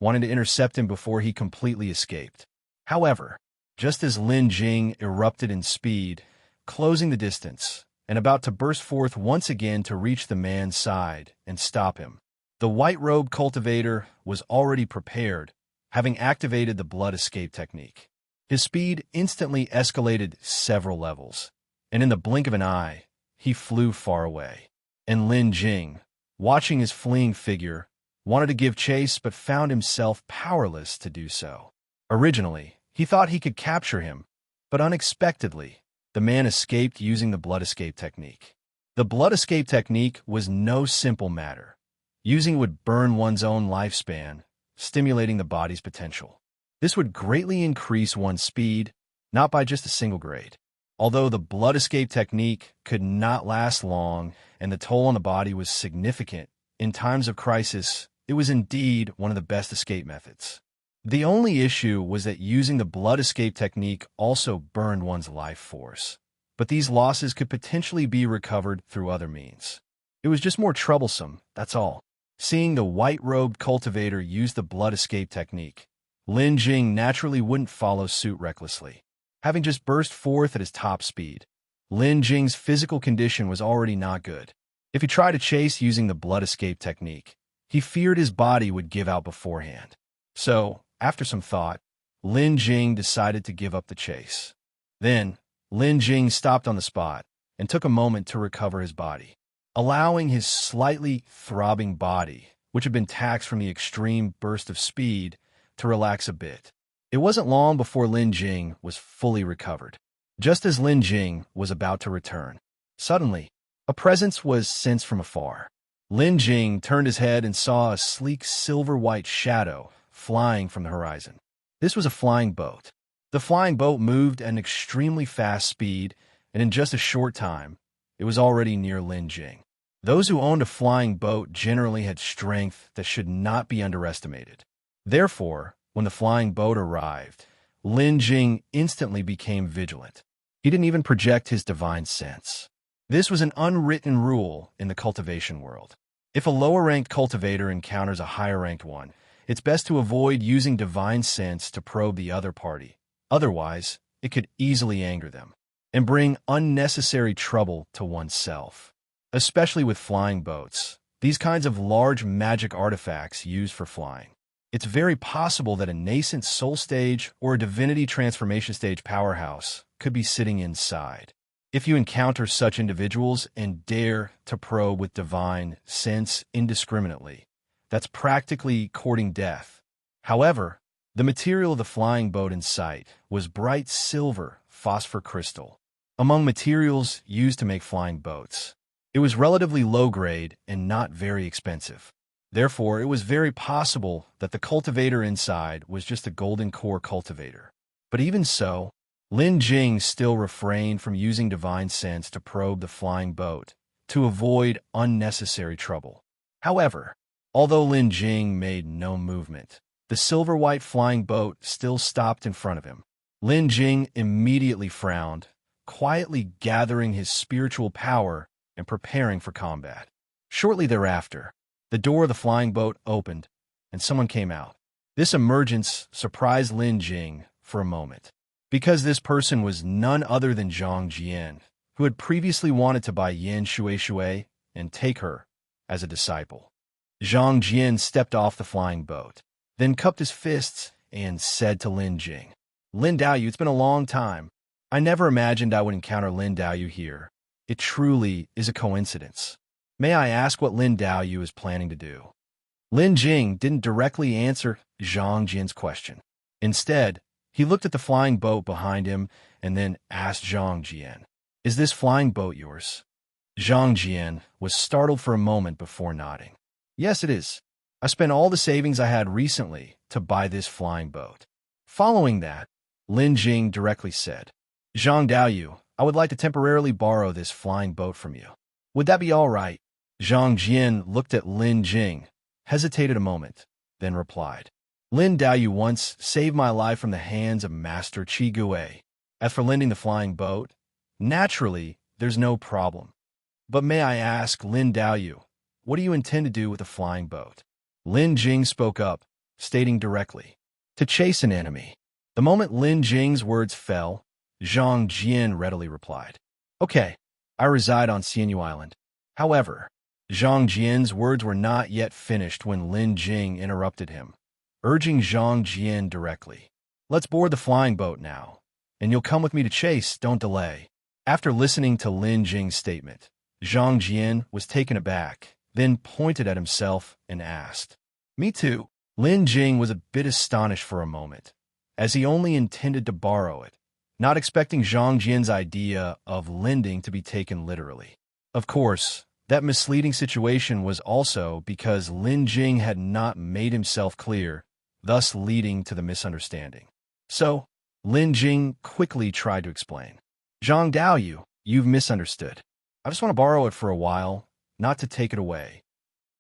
wanting to intercept him before he completely escaped. However, just as Lin Jing erupted in speed, closing the distance, and about to burst forth once again to reach the man's side and stop him, the white-robed cultivator was already prepared, having activated the blood escape technique. His speed instantly escalated several levels, and in the blink of an eye, he flew far away. And Lin Jing, watching his fleeing figure, wanted to give chase but found himself powerless to do so. Originally, he thought he could capture him, but unexpectedly, the man escaped using the blood escape technique. The blood escape technique was no simple matter. Using it would burn one's own lifespan, stimulating the body's potential. This would greatly increase one's speed, not by just a single grade. Although the blood escape technique could not last long and the toll on the body was significant, in times of crisis, it was indeed one of the best escape methods. The only issue was that using the blood escape technique also burned one's life force, but these losses could potentially be recovered through other means. It was just more troublesome, that's all. Seeing the white-robed cultivator use the blood escape technique, Lin Jing naturally wouldn't follow suit recklessly. Having just burst forth at his top speed, Lin Jing's physical condition was already not good. If he tried to chase using the blood escape technique, he feared his body would give out beforehand. So, after some thought, Lin Jing decided to give up the chase. Then, Lin Jing stopped on the spot and took a moment to recover his body, allowing his slightly throbbing body, which had been taxed from the extreme burst of speed, to relax a bit. It wasn't long before Lin Jing was fully recovered. Just as Lin Jing was about to return, suddenly, a presence was sensed from afar. Lin Jing turned his head and saw a sleek silver-white shadow flying from the horizon. This was a flying boat. The flying boat moved at an extremely fast speed, and in just a short time, it was already near Lin Jing. Those who owned a flying boat generally had strength that should not be underestimated. Therefore, when the flying boat arrived, Lin Jing instantly became vigilant. He didn't even project his divine sense. This was an unwritten rule in the cultivation world. If a lower-ranked cultivator encounters a higher-ranked one, it's best to avoid using divine sense to probe the other party. Otherwise, it could easily anger them and bring unnecessary trouble to oneself. Especially with flying boats, these kinds of large magic artifacts used for flying. It's very possible that a nascent soul stage or a divinity transformation stage powerhouse could be sitting inside. If you encounter such individuals and dare to probe with divine sense indiscriminately, that's practically courting death. However, the material of the flying boat in sight was bright silver phosphor crystal, among materials used to make flying boats. It was relatively low-grade and not very expensive. Therefore, it was very possible that the cultivator inside was just a golden core cultivator. But even so, Lin Jing still refrained from using divine sense to probe the flying boat to avoid unnecessary trouble. However, although Lin Jing made no movement, the silver-white flying boat still stopped in front of him. Lin Jing immediately frowned, quietly gathering his spiritual power and preparing for combat. Shortly thereafter, the door of the flying boat opened, and someone came out. This emergence surprised Lin Jing for a moment, because this person was none other than Zhang Jian, who had previously wanted to buy Yan Shui and take her as a disciple. Zhang Jian stepped off the flying boat, then cupped his fists and said to Lin Jing, "Lin Daoyu, it's been a long time. I never imagined I would encounter Lin Daoyu here. It truly is a coincidence. May I ask what Lin Daoyu is planning to do?" Lin Jing didn't directly answer Zhang Jian's question. Instead, he looked at the flying boat behind him and then asked Zhang Jian, "Is this flying boat yours?" Zhang Jian was startled for a moment before nodding. "Yes, it is. I spent all the savings I had recently to buy this flying boat." Following that, Lin Jing directly said, "Zhang Daoyu, I would like to temporarily borrow this flying boat from you. Would that be all right?" Zhang Jian looked at Lin Jing, hesitated a moment, then replied, "Lin Daoyu once saved my life from the hands of Master Qi Gui. As for lending the flying boat, naturally, there's no problem. But may I ask, Lin Daoyu, what do you intend to do with the flying boat?" Lin Jing spoke up, stating directly, "To chase an enemy." The moment Lin Jing's words fell, Zhang Jian readily replied, "Okay, I reside on Xianyu Island." However, Zhang Jian's words were not yet finished when Lin Jing interrupted him, urging Zhang Jian directly, "Let's board the flying boat now, and you'll come with me to chase, don't delay." After listening to Lin Jing's statement, Zhang Jian was taken aback, then pointed at himself and asked, "Me too." Lin Jing was a bit astonished for a moment, as he only intended to borrow it, not expecting Zhang Jian's idea of lending to be taken literally. Of course, that misleading situation was also because Lin Jing had not made himself clear, thus leading to the misunderstanding. So, Lin Jing quickly tried to explain. "Zhang Daoyu, you've misunderstood. I just want to borrow it for a while, not to take it away.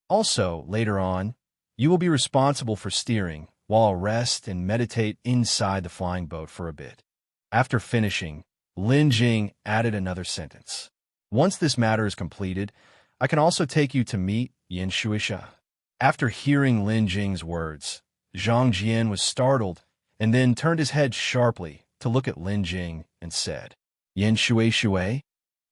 Also, later on, you will be responsible for steering, while I'll rest and meditate inside the flying boat for a bit." After finishing, Lin Jing added another sentence. "Once this matter is completed, I can also take you to meet Yan Shuisha." After hearing Lin Jing's words, Zhang Jian was startled and then turned his head sharply to look at Lin Jing and said, "Yan Shui?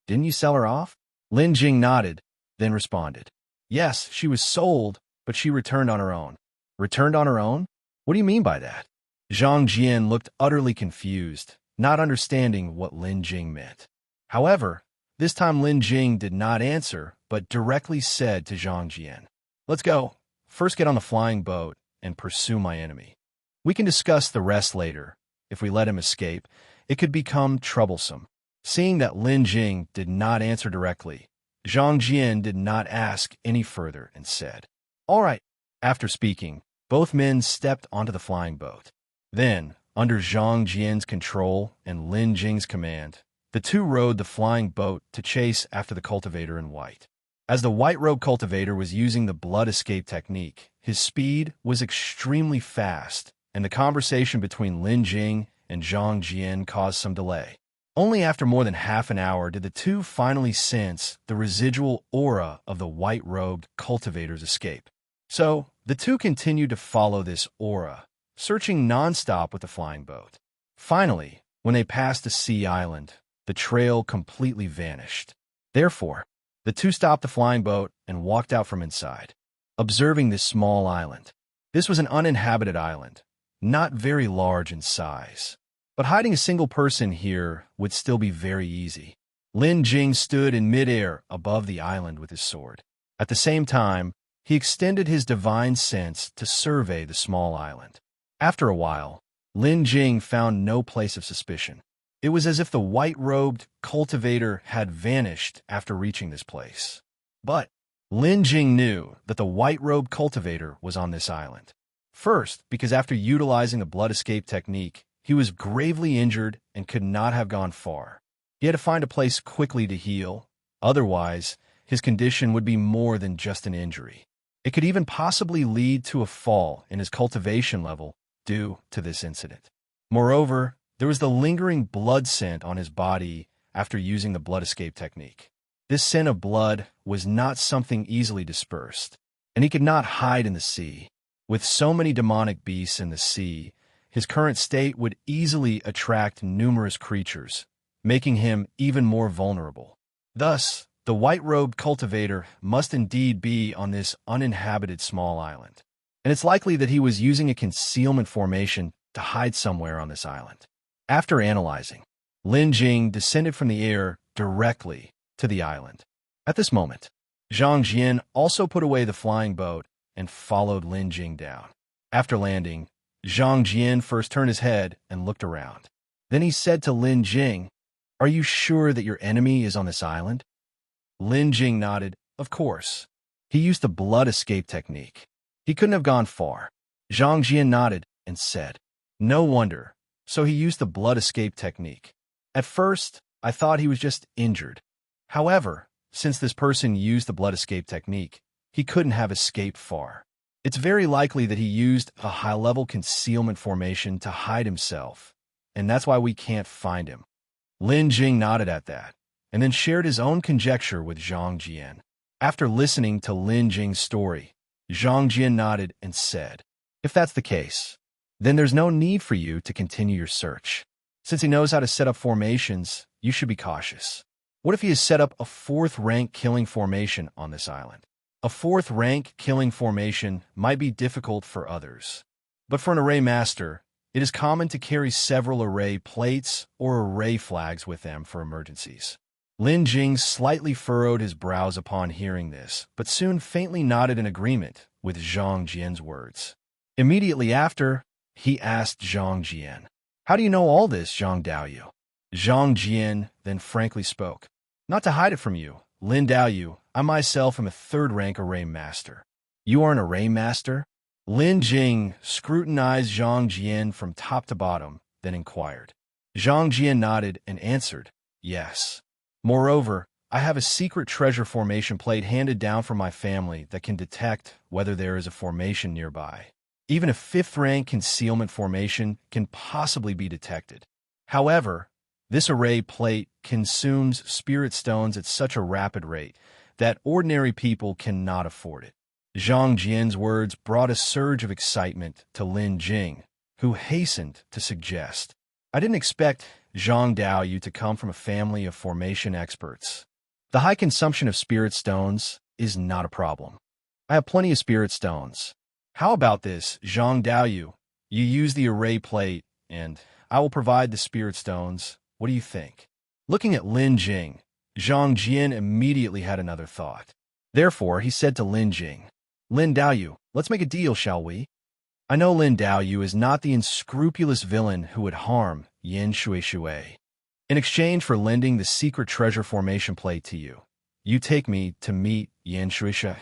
Didn't you sell her off?" Lin Jing nodded, then responded, "Yes, she was sold, but she returned on her own." "Returned on her own? What do you mean by that?" Zhang Jian looked utterly confused, not understanding what Lin Jing meant. However, this time Lin Jing did not answer, but directly said to Zhang Jian, "Let's go. First get on the flying boat and pursue my enemy. We can discuss the rest later. If we let him escape, it could become troublesome." Seeing that Lin Jing did not answer directly, Zhang Jian did not ask any further and said, "All right." After speaking, both men stepped onto the flying boat. Then, under Zhang Jian's control and Lin Jing's command, the two rowed the flying boat to chase after the cultivator in white. As the white-robe cultivator was using the blood escape technique, his speed was extremely fast, and the conversation between Lin Jing and Zhang Jian caused some delay. Only after more than half an hour did the two finally sense the residual aura of the white-robed cultivator's escape. So, the two continued to follow this aura, searching non-stop with the flying boat. Finally, when they passed a sea island, the trail completely vanished. Therefore, the two stopped the flying boat and walked out from inside, observing this small island. This was an uninhabited island, not very large in size. But hiding a single person here would still be very easy. Lin Jing stood in midair above the island with his sword. At the same time, he extended his divine sense to survey the small island. After a while, Lin Jing found no place of suspicion. It was as if the white-robed cultivator had vanished after reaching this place. But Lin Jing knew that the white-robed cultivator was on this island. First, because after utilizing the blood escape technique, he was gravely injured and could not have gone far. He had to find a place quickly to heal. Otherwise, his condition would be more than just an injury. It could even possibly lead to a fall in his cultivation level due to this incident. Moreover, there was the lingering blood scent on his body after using the blood escape technique. This scent of blood was not something easily dispersed, and he could not hide in the sea. With so many demonic beasts in the sea, his current state would easily attract numerous creatures, making him even more vulnerable. Thus, the white-robed cultivator must indeed be on this uninhabited small island, and it's likely that he was using a concealment formation to hide somewhere on this island. After analyzing, Lin Jing descended from the air directly to the island. At this moment, Zhang Jian also put away the flying boat and followed Lin Jing down. After landing, Zhang Jian first turned his head and looked around. Then he said to Lin Jing, "Are you sure that your enemy is on this island?" Lin Jing nodded, "Of course. He used the blood escape technique. He couldn't have gone far." Zhang Jian nodded and said, "No wonder. So he used the blood escape technique. At first, I thought he was just injured. However, since this person used the blood escape technique, he couldn't have escaped far. It's very likely that he used a high-level concealment formation to hide himself, and that's why we can't find him." Lin Jing nodded at that, and then shared his own conjecture with Zhang Jian. After listening to Lin Jing's story, Zhang Jian nodded and said, "If that's the case, then there's no need for you to continue your search. Since he knows how to set up formations, you should be cautious. What if he has set up a fourth-rank killing formation on this island? A fourth-rank killing formation might be difficult for others, but for an array master, it is common to carry several array plates or array flags with them for emergencies." Lin Jing slightly furrowed his brows upon hearing this, but soon faintly nodded in agreement with Zhang Jian's words. Immediately after, he asked Zhang Jian, "How do you know all this, Zhang Daoyu?" Zhang Jian then frankly spoke, "Not to hide it from you, Lin Daoyu, I myself am a third-rank array master." "You are an array master?" Lin Jing scrutinized Zhang Jian from top to bottom, then inquired. Zhang Jian nodded and answered, "Yes. Moreover, I have a secret treasure formation plate handed down from my family that can detect whether there is a formation nearby. Even a fifth-rank concealment formation can possibly be detected. However, this array plate consumes spirit stones at such a rapid rate that ordinary people cannot afford it." Zhang Jian's words brought a surge of excitement to Lin Jing, who hastened to suggest, "I didn't expect Zhang Daoyu to come from a family of formation experts. The high consumption of spirit stones is not a problem. I have plenty of spirit stones. How about this, Zhang Daoyu? You use the array plate, and I will provide the spirit stones. What do you think?" Looking at Lin Jing, Zhang Jian immediately had another thought. Therefore, he said to Lin Jing, "Lin Daoyu, let's make a deal, shall we? I know Lin Daoyu is not the unscrupulous villain who would harm Yin Shui Shui. In exchange for lending the secret treasure formation plate to you, you take me to meet Yin Shui Shui.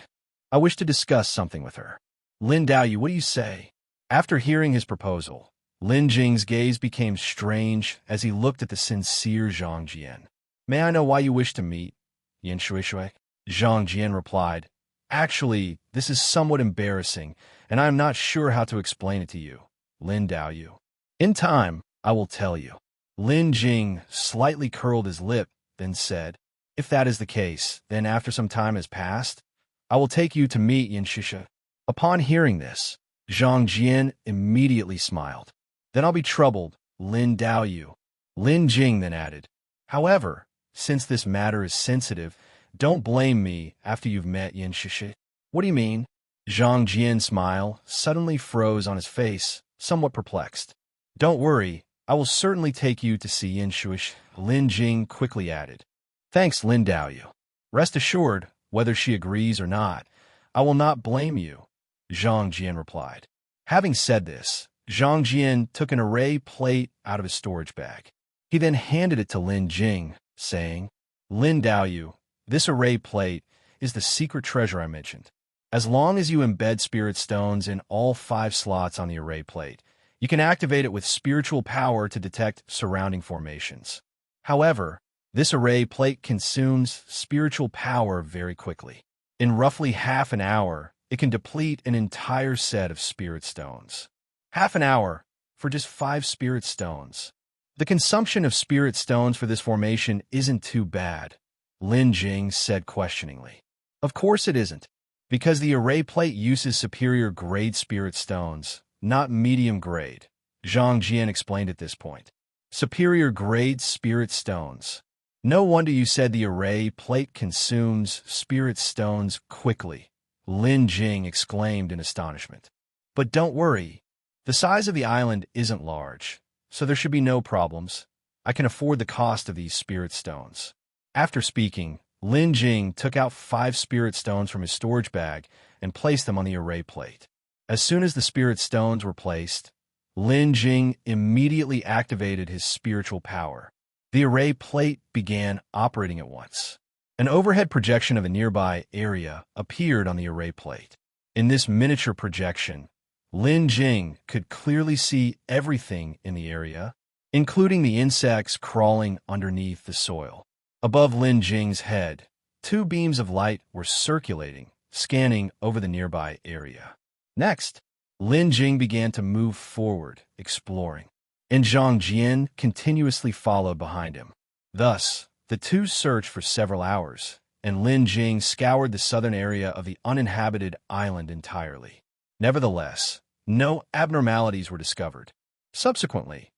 I wish to discuss something with her. Lin Daoyu, what do you say?" After hearing his proposal, Lin Jing's gaze became strange as he looked at the sincere Zhang Jian. "May I know why you wish to meet, Yin Shui?" Zhang Jian replied, "Actually, this is somewhat embarrassing, and I am not sure how to explain it to you, Lin Daoyu. In time, I will tell you." Lin Jing slightly curled his lip, then said, "If that is the case, then after some time has passed, I will take you to meet Yin Shisha." Upon hearing this, Zhang Jian immediately smiled. "Then I'll be troubled, Lin Daoyu." Lin Jing then added, "However, since this matter is sensitive, don't blame me after you've met Yin Shisha." "What do you mean?" Zhang Jian's smile suddenly froze on his face, somewhat perplexed. "Don't worry, I will certainly take you to see Yin Shuish," Lin Jing quickly added. "Thanks, Lin Daoyu. Rest assured, whether she agrees or not, I will not blame you," Zhang Jian replied. Having said this, Zhang Jian took an array plate out of his storage bag. He then handed it to Lin Jing, saying, "Lin Daoyu, this array plate is the secret treasure I mentioned. As long as you embed spirit stones in all 5 slots on the array plate, you can activate it with spiritual power to detect surrounding formations. However, this array plate consumes spiritual power very quickly. In roughly half an hour, it can deplete an entire set of spirit stones. Half an hour for just 5 spirit stones. The consumption of spirit stones for this formation isn't too bad," Lin Jing said questioningly. "Of course it isn't, because the array plate uses superior grade spirit stones, not medium grade," Zhang Jian explained at this point. "Superior grade spirit stones. No wonder you said the array plate consumes spirit stones quickly," Lin Jing exclaimed in astonishment. "But don't worry, the size of the island isn't large, so there should be no problems. I can afford the cost of these spirit stones." After speaking, Lin Jing took out 5 spirit stones from his storage bag and placed them on the array plate. As soon as the spirit stones were placed, Lin Jing immediately activated his spiritual power. The array plate began operating at once. An overhead projection of a nearby area appeared on the array plate. In this miniature projection, Lin Jing could clearly see everything in the area, including the insects crawling underneath the soil. Above Lin Jing's head, 2 beams of light were circulating, scanning over the nearby area. Next, Lin Jing began to move forward, exploring, and Zhang Jian continuously followed behind him. Thus, the two searched for several hours, and Lin Jing scoured the southern area of the uninhabited island entirely. Nevertheless, no abnormalities were discovered. Subsequently,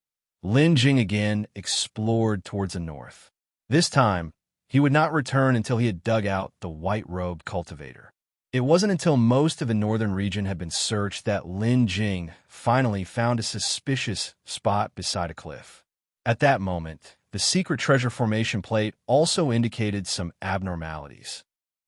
Lin Jing again explored towards the north. This time, he would not return until he had dug out the white-robed cultivator. It wasn't until most of the northern region had been searched that Lin Jing finally found a suspicious spot beside a cliff. At that moment, the secret treasure formation plate also indicated some abnormalities.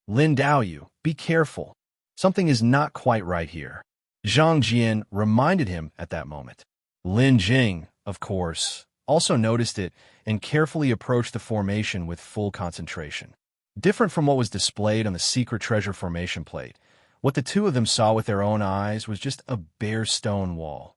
"Lin Daoyu, be careful. Something is not quite right here," Zhang Jian reminded him at that moment. Lin Jing, of course, also noticed it and carefully approached the formation with full concentration. Different from what was displayed on the secret treasure formation plate, what the two of them saw with their own eyes was just a bare stone wall.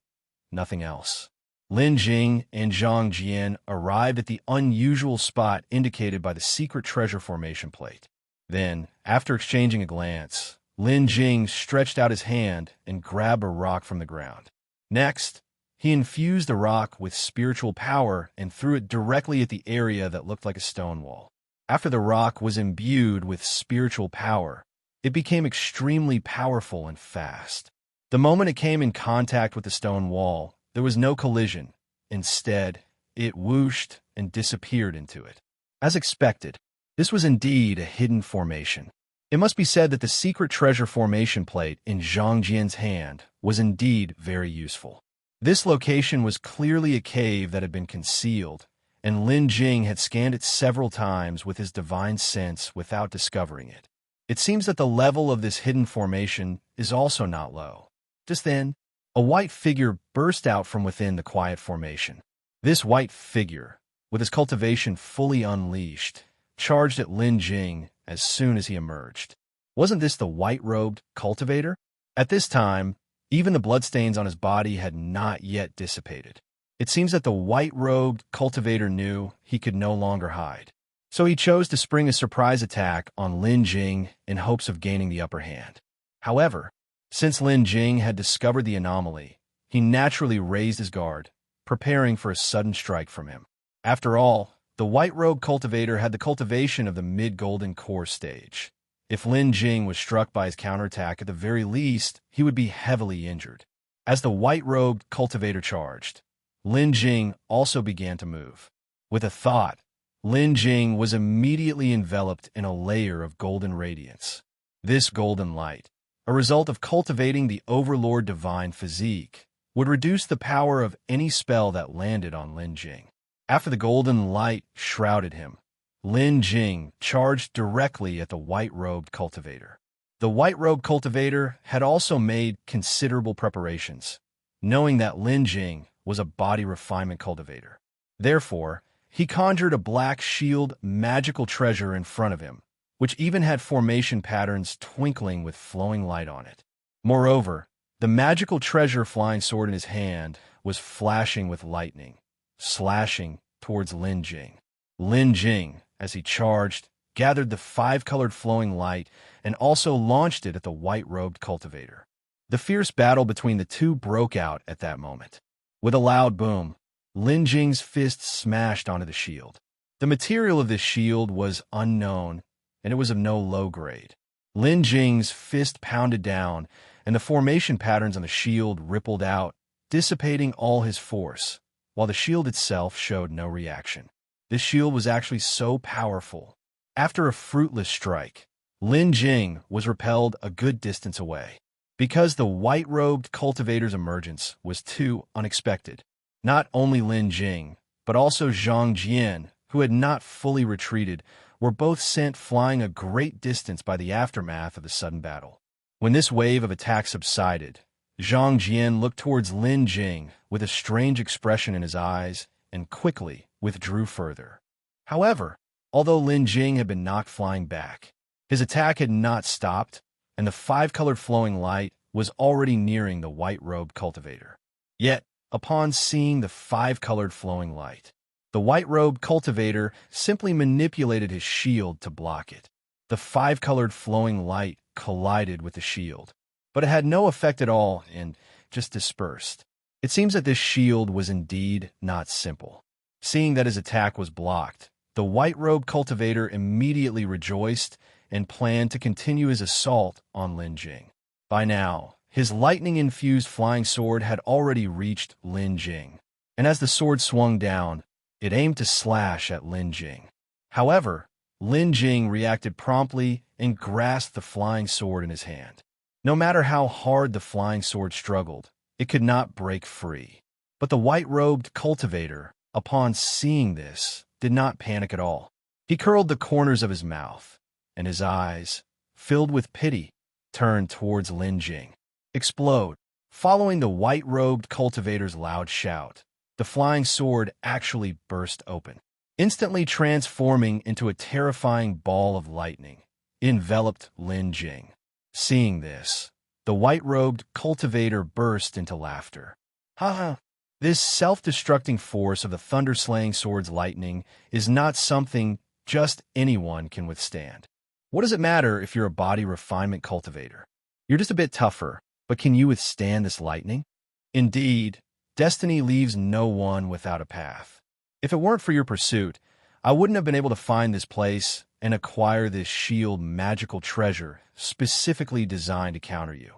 Nothing else. Lin Jing and Zhang Jian arrived at the unusual spot indicated by the secret treasure formation plate. Then, after exchanging a glance, Lin Jing stretched out his hand and grabbed a rock from the ground. Next, he infused the rock with spiritual power and threw it directly at the area that looked like a stone wall. After the rock was imbued with spiritual power, it became extremely powerful and fast. The moment it came in contact with the stone wall, there was no collision. Instead, it whooshed and disappeared into it. As expected, this was indeed a hidden formation. It must be said that the secret treasure formation plate in Zhang Jian's hand was indeed very useful. This location was clearly a cave that had been concealed, and Lin Jing had scanned it several times with his divine sense without discovering it. It seems that the level of this hidden formation is also not low. Just then, a white figure burst out from within the quiet formation. This white figure, with his cultivation fully unleashed, charged at Lin Jing as soon as he emerged. Wasn't this the white-robed cultivator? At this time, Even the bloodstains on his body had not yet dissipated. It seems that the white-robed cultivator knew he could no longer hide. So he chose to spring a surprise attack on Lin Jing in hopes of gaining the upper hand. However, since Lin Jing had discovered the anomaly, he naturally raised his guard, preparing for a sudden strike from him. After all, the white-robed cultivator had the cultivation of the mid-golden core stage. If Lin Jing was struck by his counterattack, at the very least, he would be heavily injured. As the white-robed cultivator charged, Lin Jing also began to move. With a thought, Lin Jing was immediately enveloped in a layer of golden radiance. This golden light, a result of cultivating the Overlord Divine physique, would reduce the power of any spell that landed on Lin Jing. After the golden light shrouded him, Lin Jing charged directly at the white-robed cultivator. The white-robed cultivator had also made considerable preparations, knowing that Lin Jing was a body refinement cultivator. Therefore, he conjured a black shield magical treasure in front of him, which even had formation patterns twinkling with flowing light on it. Moreover, the magical treasure flying sword in his hand was flashing with lightning, slashing towards Lin Jing. Lin Jing, as he charged, gathered the five-colored flowing light and also launched it at the white-robed cultivator. The fierce battle between the two broke out at that moment. With a loud boom, Lin Jing's fist smashed onto the shield. The material of this shield was unknown, and it was of no low grade. Lin Jing's fist pounded down, and the formation patterns on the shield rippled out, dissipating all his force, while the shield itself showed no reaction. This shield was actually so powerful. After a fruitless strike, Lin Jing was repelled a good distance away. Because the white-robed cultivator's emergence was too unexpected, not only Lin Jing, but also Zhang Jian, who had not fully retreated, were both sent flying a great distance by the aftermath of the sudden battle. When this wave of attack subsided, Zhang Jian looked towards Lin Jing with a strange expression in his eyes and quickly withdrew further. However, although Lin Jing had been knocked flying back, his attack had not stopped, and the five-colored flowing light was already nearing the white-robed cultivator. Yet, upon seeing the five-colored flowing light, the white-robed cultivator simply manipulated his shield to block it. The five-colored flowing light collided with the shield, but it had no effect at all and just dispersed. It seems that this shield was indeed not simple. Seeing that his attack was blocked, the white-robed cultivator immediately rejoiced and planned to continue his assault on Lin Jing. By now, his lightning-infused flying sword had already reached Lin Jing, and as the sword swung down, it aimed to slash at Lin Jing. However, Lin Jing reacted promptly and grasped the flying sword in his hand. No matter how hard the flying sword struggled, it could not break free. But the white-robed cultivator, upon seeing this, did not panic at all. He curled the corners of his mouth, and his eyes, filled with pity, turned towards Lin Jing. Explode! Following the white-robed cultivator's loud shout, the flying sword actually burst open, instantly transforming into a terrifying ball of lightning, enveloped Lin Jing. Seeing this, the white-robed cultivator burst into laughter. Ha ha! This self-destructing force of the thunder-slaying sword's lightning is not something just anyone can withstand. What does it matter if you're a body refinement cultivator? You're just a bit tougher, but can you withstand this lightning? Indeed, destiny leaves no one without a path. If it weren't for your pursuit, I wouldn't have been able to find this place and acquire this shield magical treasure specifically designed to counter you.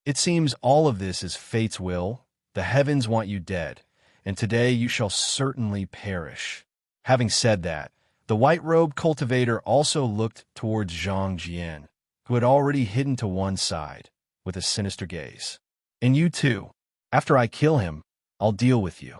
It seems all of this is fate's will. The heavens want you dead, and today you shall certainly perish. Having said that, the white-robed cultivator also looked towards Zhang Jian, who had already hidden to one side, with a sinister gaze. And you too. After I kill him, I'll deal with you.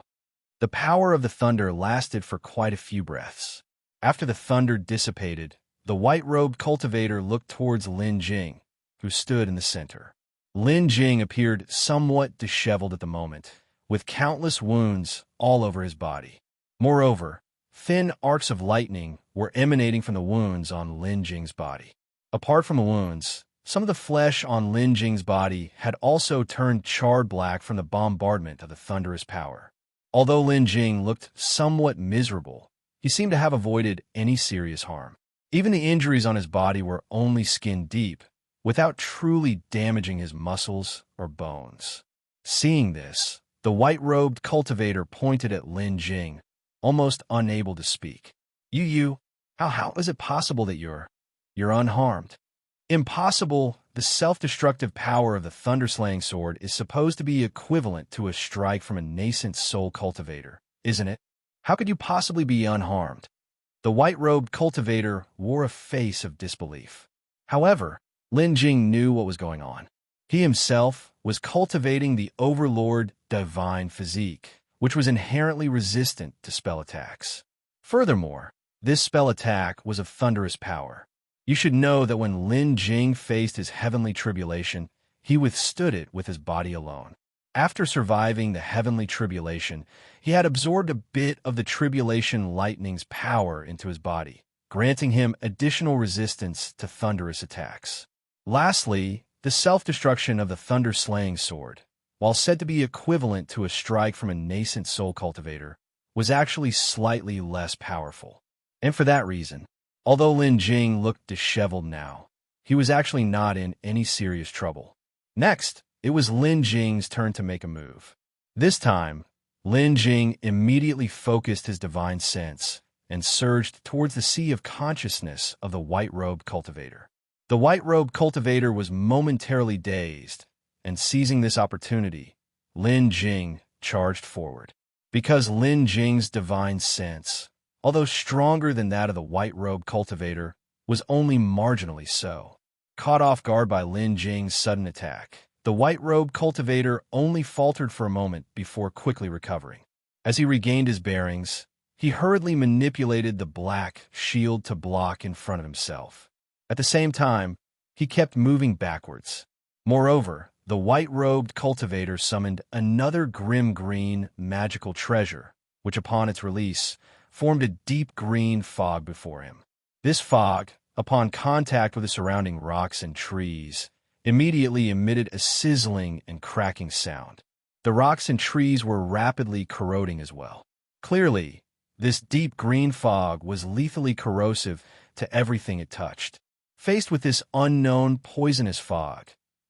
The power of the thunder lasted for quite a few breaths. After the thunder dissipated, the white-robed cultivator looked towards Lin Jing, who stood in the center. Lin Jing appeared somewhat disheveled at the moment, with countless wounds all over his body. Moreover, thin arcs of lightning were emanating from the wounds on Lin Jing's body. Apart from the wounds, Some of the flesh on Lin Jing's body had also turned charred black from the bombardment of the thunderous power. Although Lin Jing looked somewhat miserable, he seemed to have avoided any serious harm. Even the injuries on his body were only skin deep, without truly damaging his muscles or bones. Seeing this, the white-robed cultivator pointed at Lin Jing, almost unable to speak. How is it possible that you're unharmed? Impossible. The self-destructive power of the thunder-slaying sword is supposed to be equivalent to a strike from a nascent soul cultivator, isn't it? How could you possibly be unharmed? The white-robed cultivator wore a face of disbelief. However, Lin Jing knew what was going on. He himself was cultivating the overlord divine physique, which was inherently resistant to spell attacks. Furthermore, this spell attack was of thunderous power. You should know that when Lin Jing faced his heavenly tribulation, he withstood it with his body alone. After surviving the heavenly tribulation, he had absorbed a bit of the tribulation lightning's power into his body, granting him additional resistance to thunderous attacks. Lastly, the self-destruction of the thunder-slaying sword, while said to be equivalent to a strike from a nascent soul cultivator, was actually slightly less powerful. And for that reason, although Lin Jing looked disheveled now, he was actually not in any serious trouble. Next, it was Lin Jing's turn to make a move. This time, Lin Jing immediately focused his divine sense and surged towards the sea of consciousness of the white-robed cultivator. The white-robed cultivator was momentarily dazed, and seizing this opportunity, Lin Jing charged forward. Because Lin Jing's divine sense, although stronger than that of the white-robed cultivator, was only marginally so. Caught off guard by Lin Jing's sudden attack, the white-robed cultivator only faltered for a moment before quickly recovering. As he regained his bearings, he hurriedly manipulated the black shield to block in front of himself. At the same time, he kept moving backwards. Moreover, the white-robed cultivator summoned another grim green magical treasure, which upon its release, formed a deep green fog before him. This fog, upon contact with the surrounding rocks and trees, immediately emitted a sizzling and cracking sound. The rocks and trees were rapidly corroding as well. Clearly, this deep green fog was lethally corrosive to everything it touched. Faced with this unknown poisonous fog,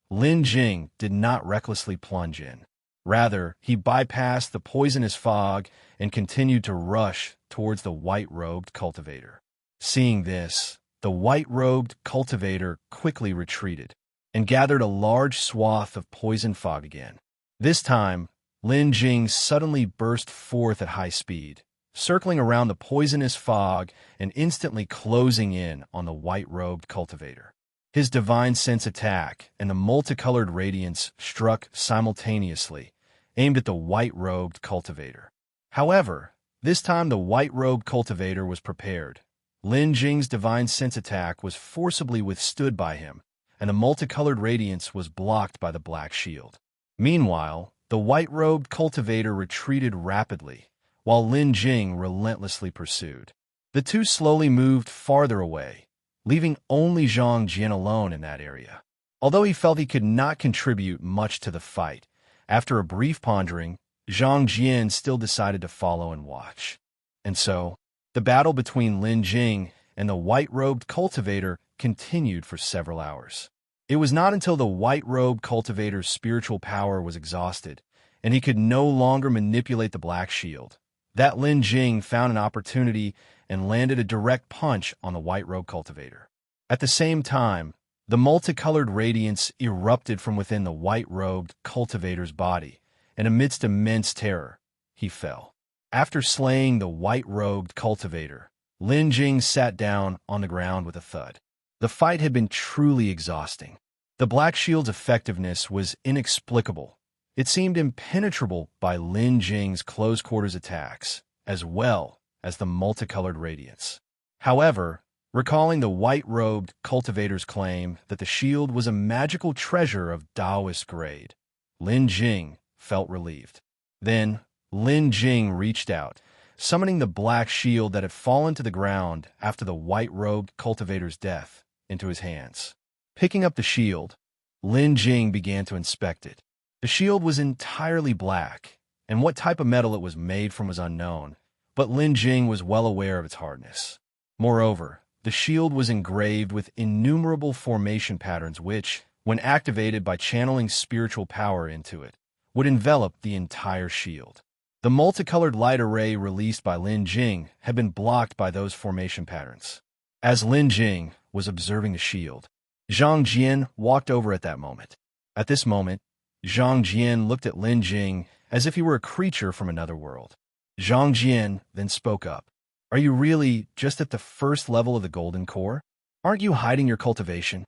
Lin Jing did not recklessly plunge in. Rather, he bypassed the poisonous fog and continued to rush towards the white-robed cultivator. Seeing this, the white-robed cultivator quickly retreated and gathered a large swath of poison fog again. This time, Lin Jing suddenly burst forth at high speed, circling around the poisonous fog and instantly closing in on the white-robed cultivator. His divine sense attack and the multicolored radiance struck simultaneously, aimed at the white-robed cultivator. However, this time the white-robed cultivator was prepared. Lin Jing's divine sense attack was forcibly withstood by him, and the multicolored radiance was blocked by the black shield. Meanwhile, the white-robed cultivator retreated rapidly, while Lin Jing relentlessly pursued. The two slowly moved farther away, leaving only Zhang Jian alone in that area. Although he felt he could not contribute much to the fight, after a brief pondering, Zhang Jian still decided to follow and watch. And so, the battle between Lin Jing and the white-robed cultivator continued for several hours. It was not until the white-robed cultivator's spiritual power was exhausted, and he could no longer manipulate the black shield, that Lin Jing found an opportunity and landed a direct punch on the white-robed cultivator. At the same time, the multicolored radiance erupted from within the white-robed cultivator's body, and amidst immense terror, he fell. After slaying the white-robed cultivator, Lin Jing sat down on the ground with a thud. The fight had been truly exhausting. The black shield's effectiveness was inexplicable. It seemed impenetrable by Lin Jing's close-quarters attacks, as well as the multicolored radiance. However, recalling the white-robed cultivator's claim that the shield was a magical treasure of Taoist grade, Lin Jing felt relieved. Then, Lin Jing reached out, summoning the black shield that had fallen to the ground after the white-robed cultivator's death into his hands. Picking up the shield, Lin Jing began to inspect it. The shield was entirely black, and what type of metal it was made from was unknown, but Lin Jing was well aware of its hardness. Moreover, the shield was engraved with innumerable formation patterns which, when activated by channeling spiritual power into it, would envelop the entire shield. The multicolored light array released by Lin Jing had been blocked by those formation patterns. As Lin Jing was observing the shield, Zhang Jian walked over at that moment. At this moment, Zhang Jian looked at Lin Jing as if he were a creature from another world. Zhang Jian then spoke up. Are you really just at the first level of the golden core? Aren't you hiding your cultivation?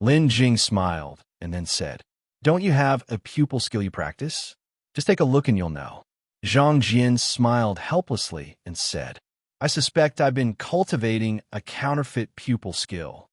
Lin Jing smiled and then said, Don't you have a pupil skill you practice? Just take a look and you'll know. Zhang Jian smiled helplessly and said, I suspect I've been cultivating a counterfeit pupil skill.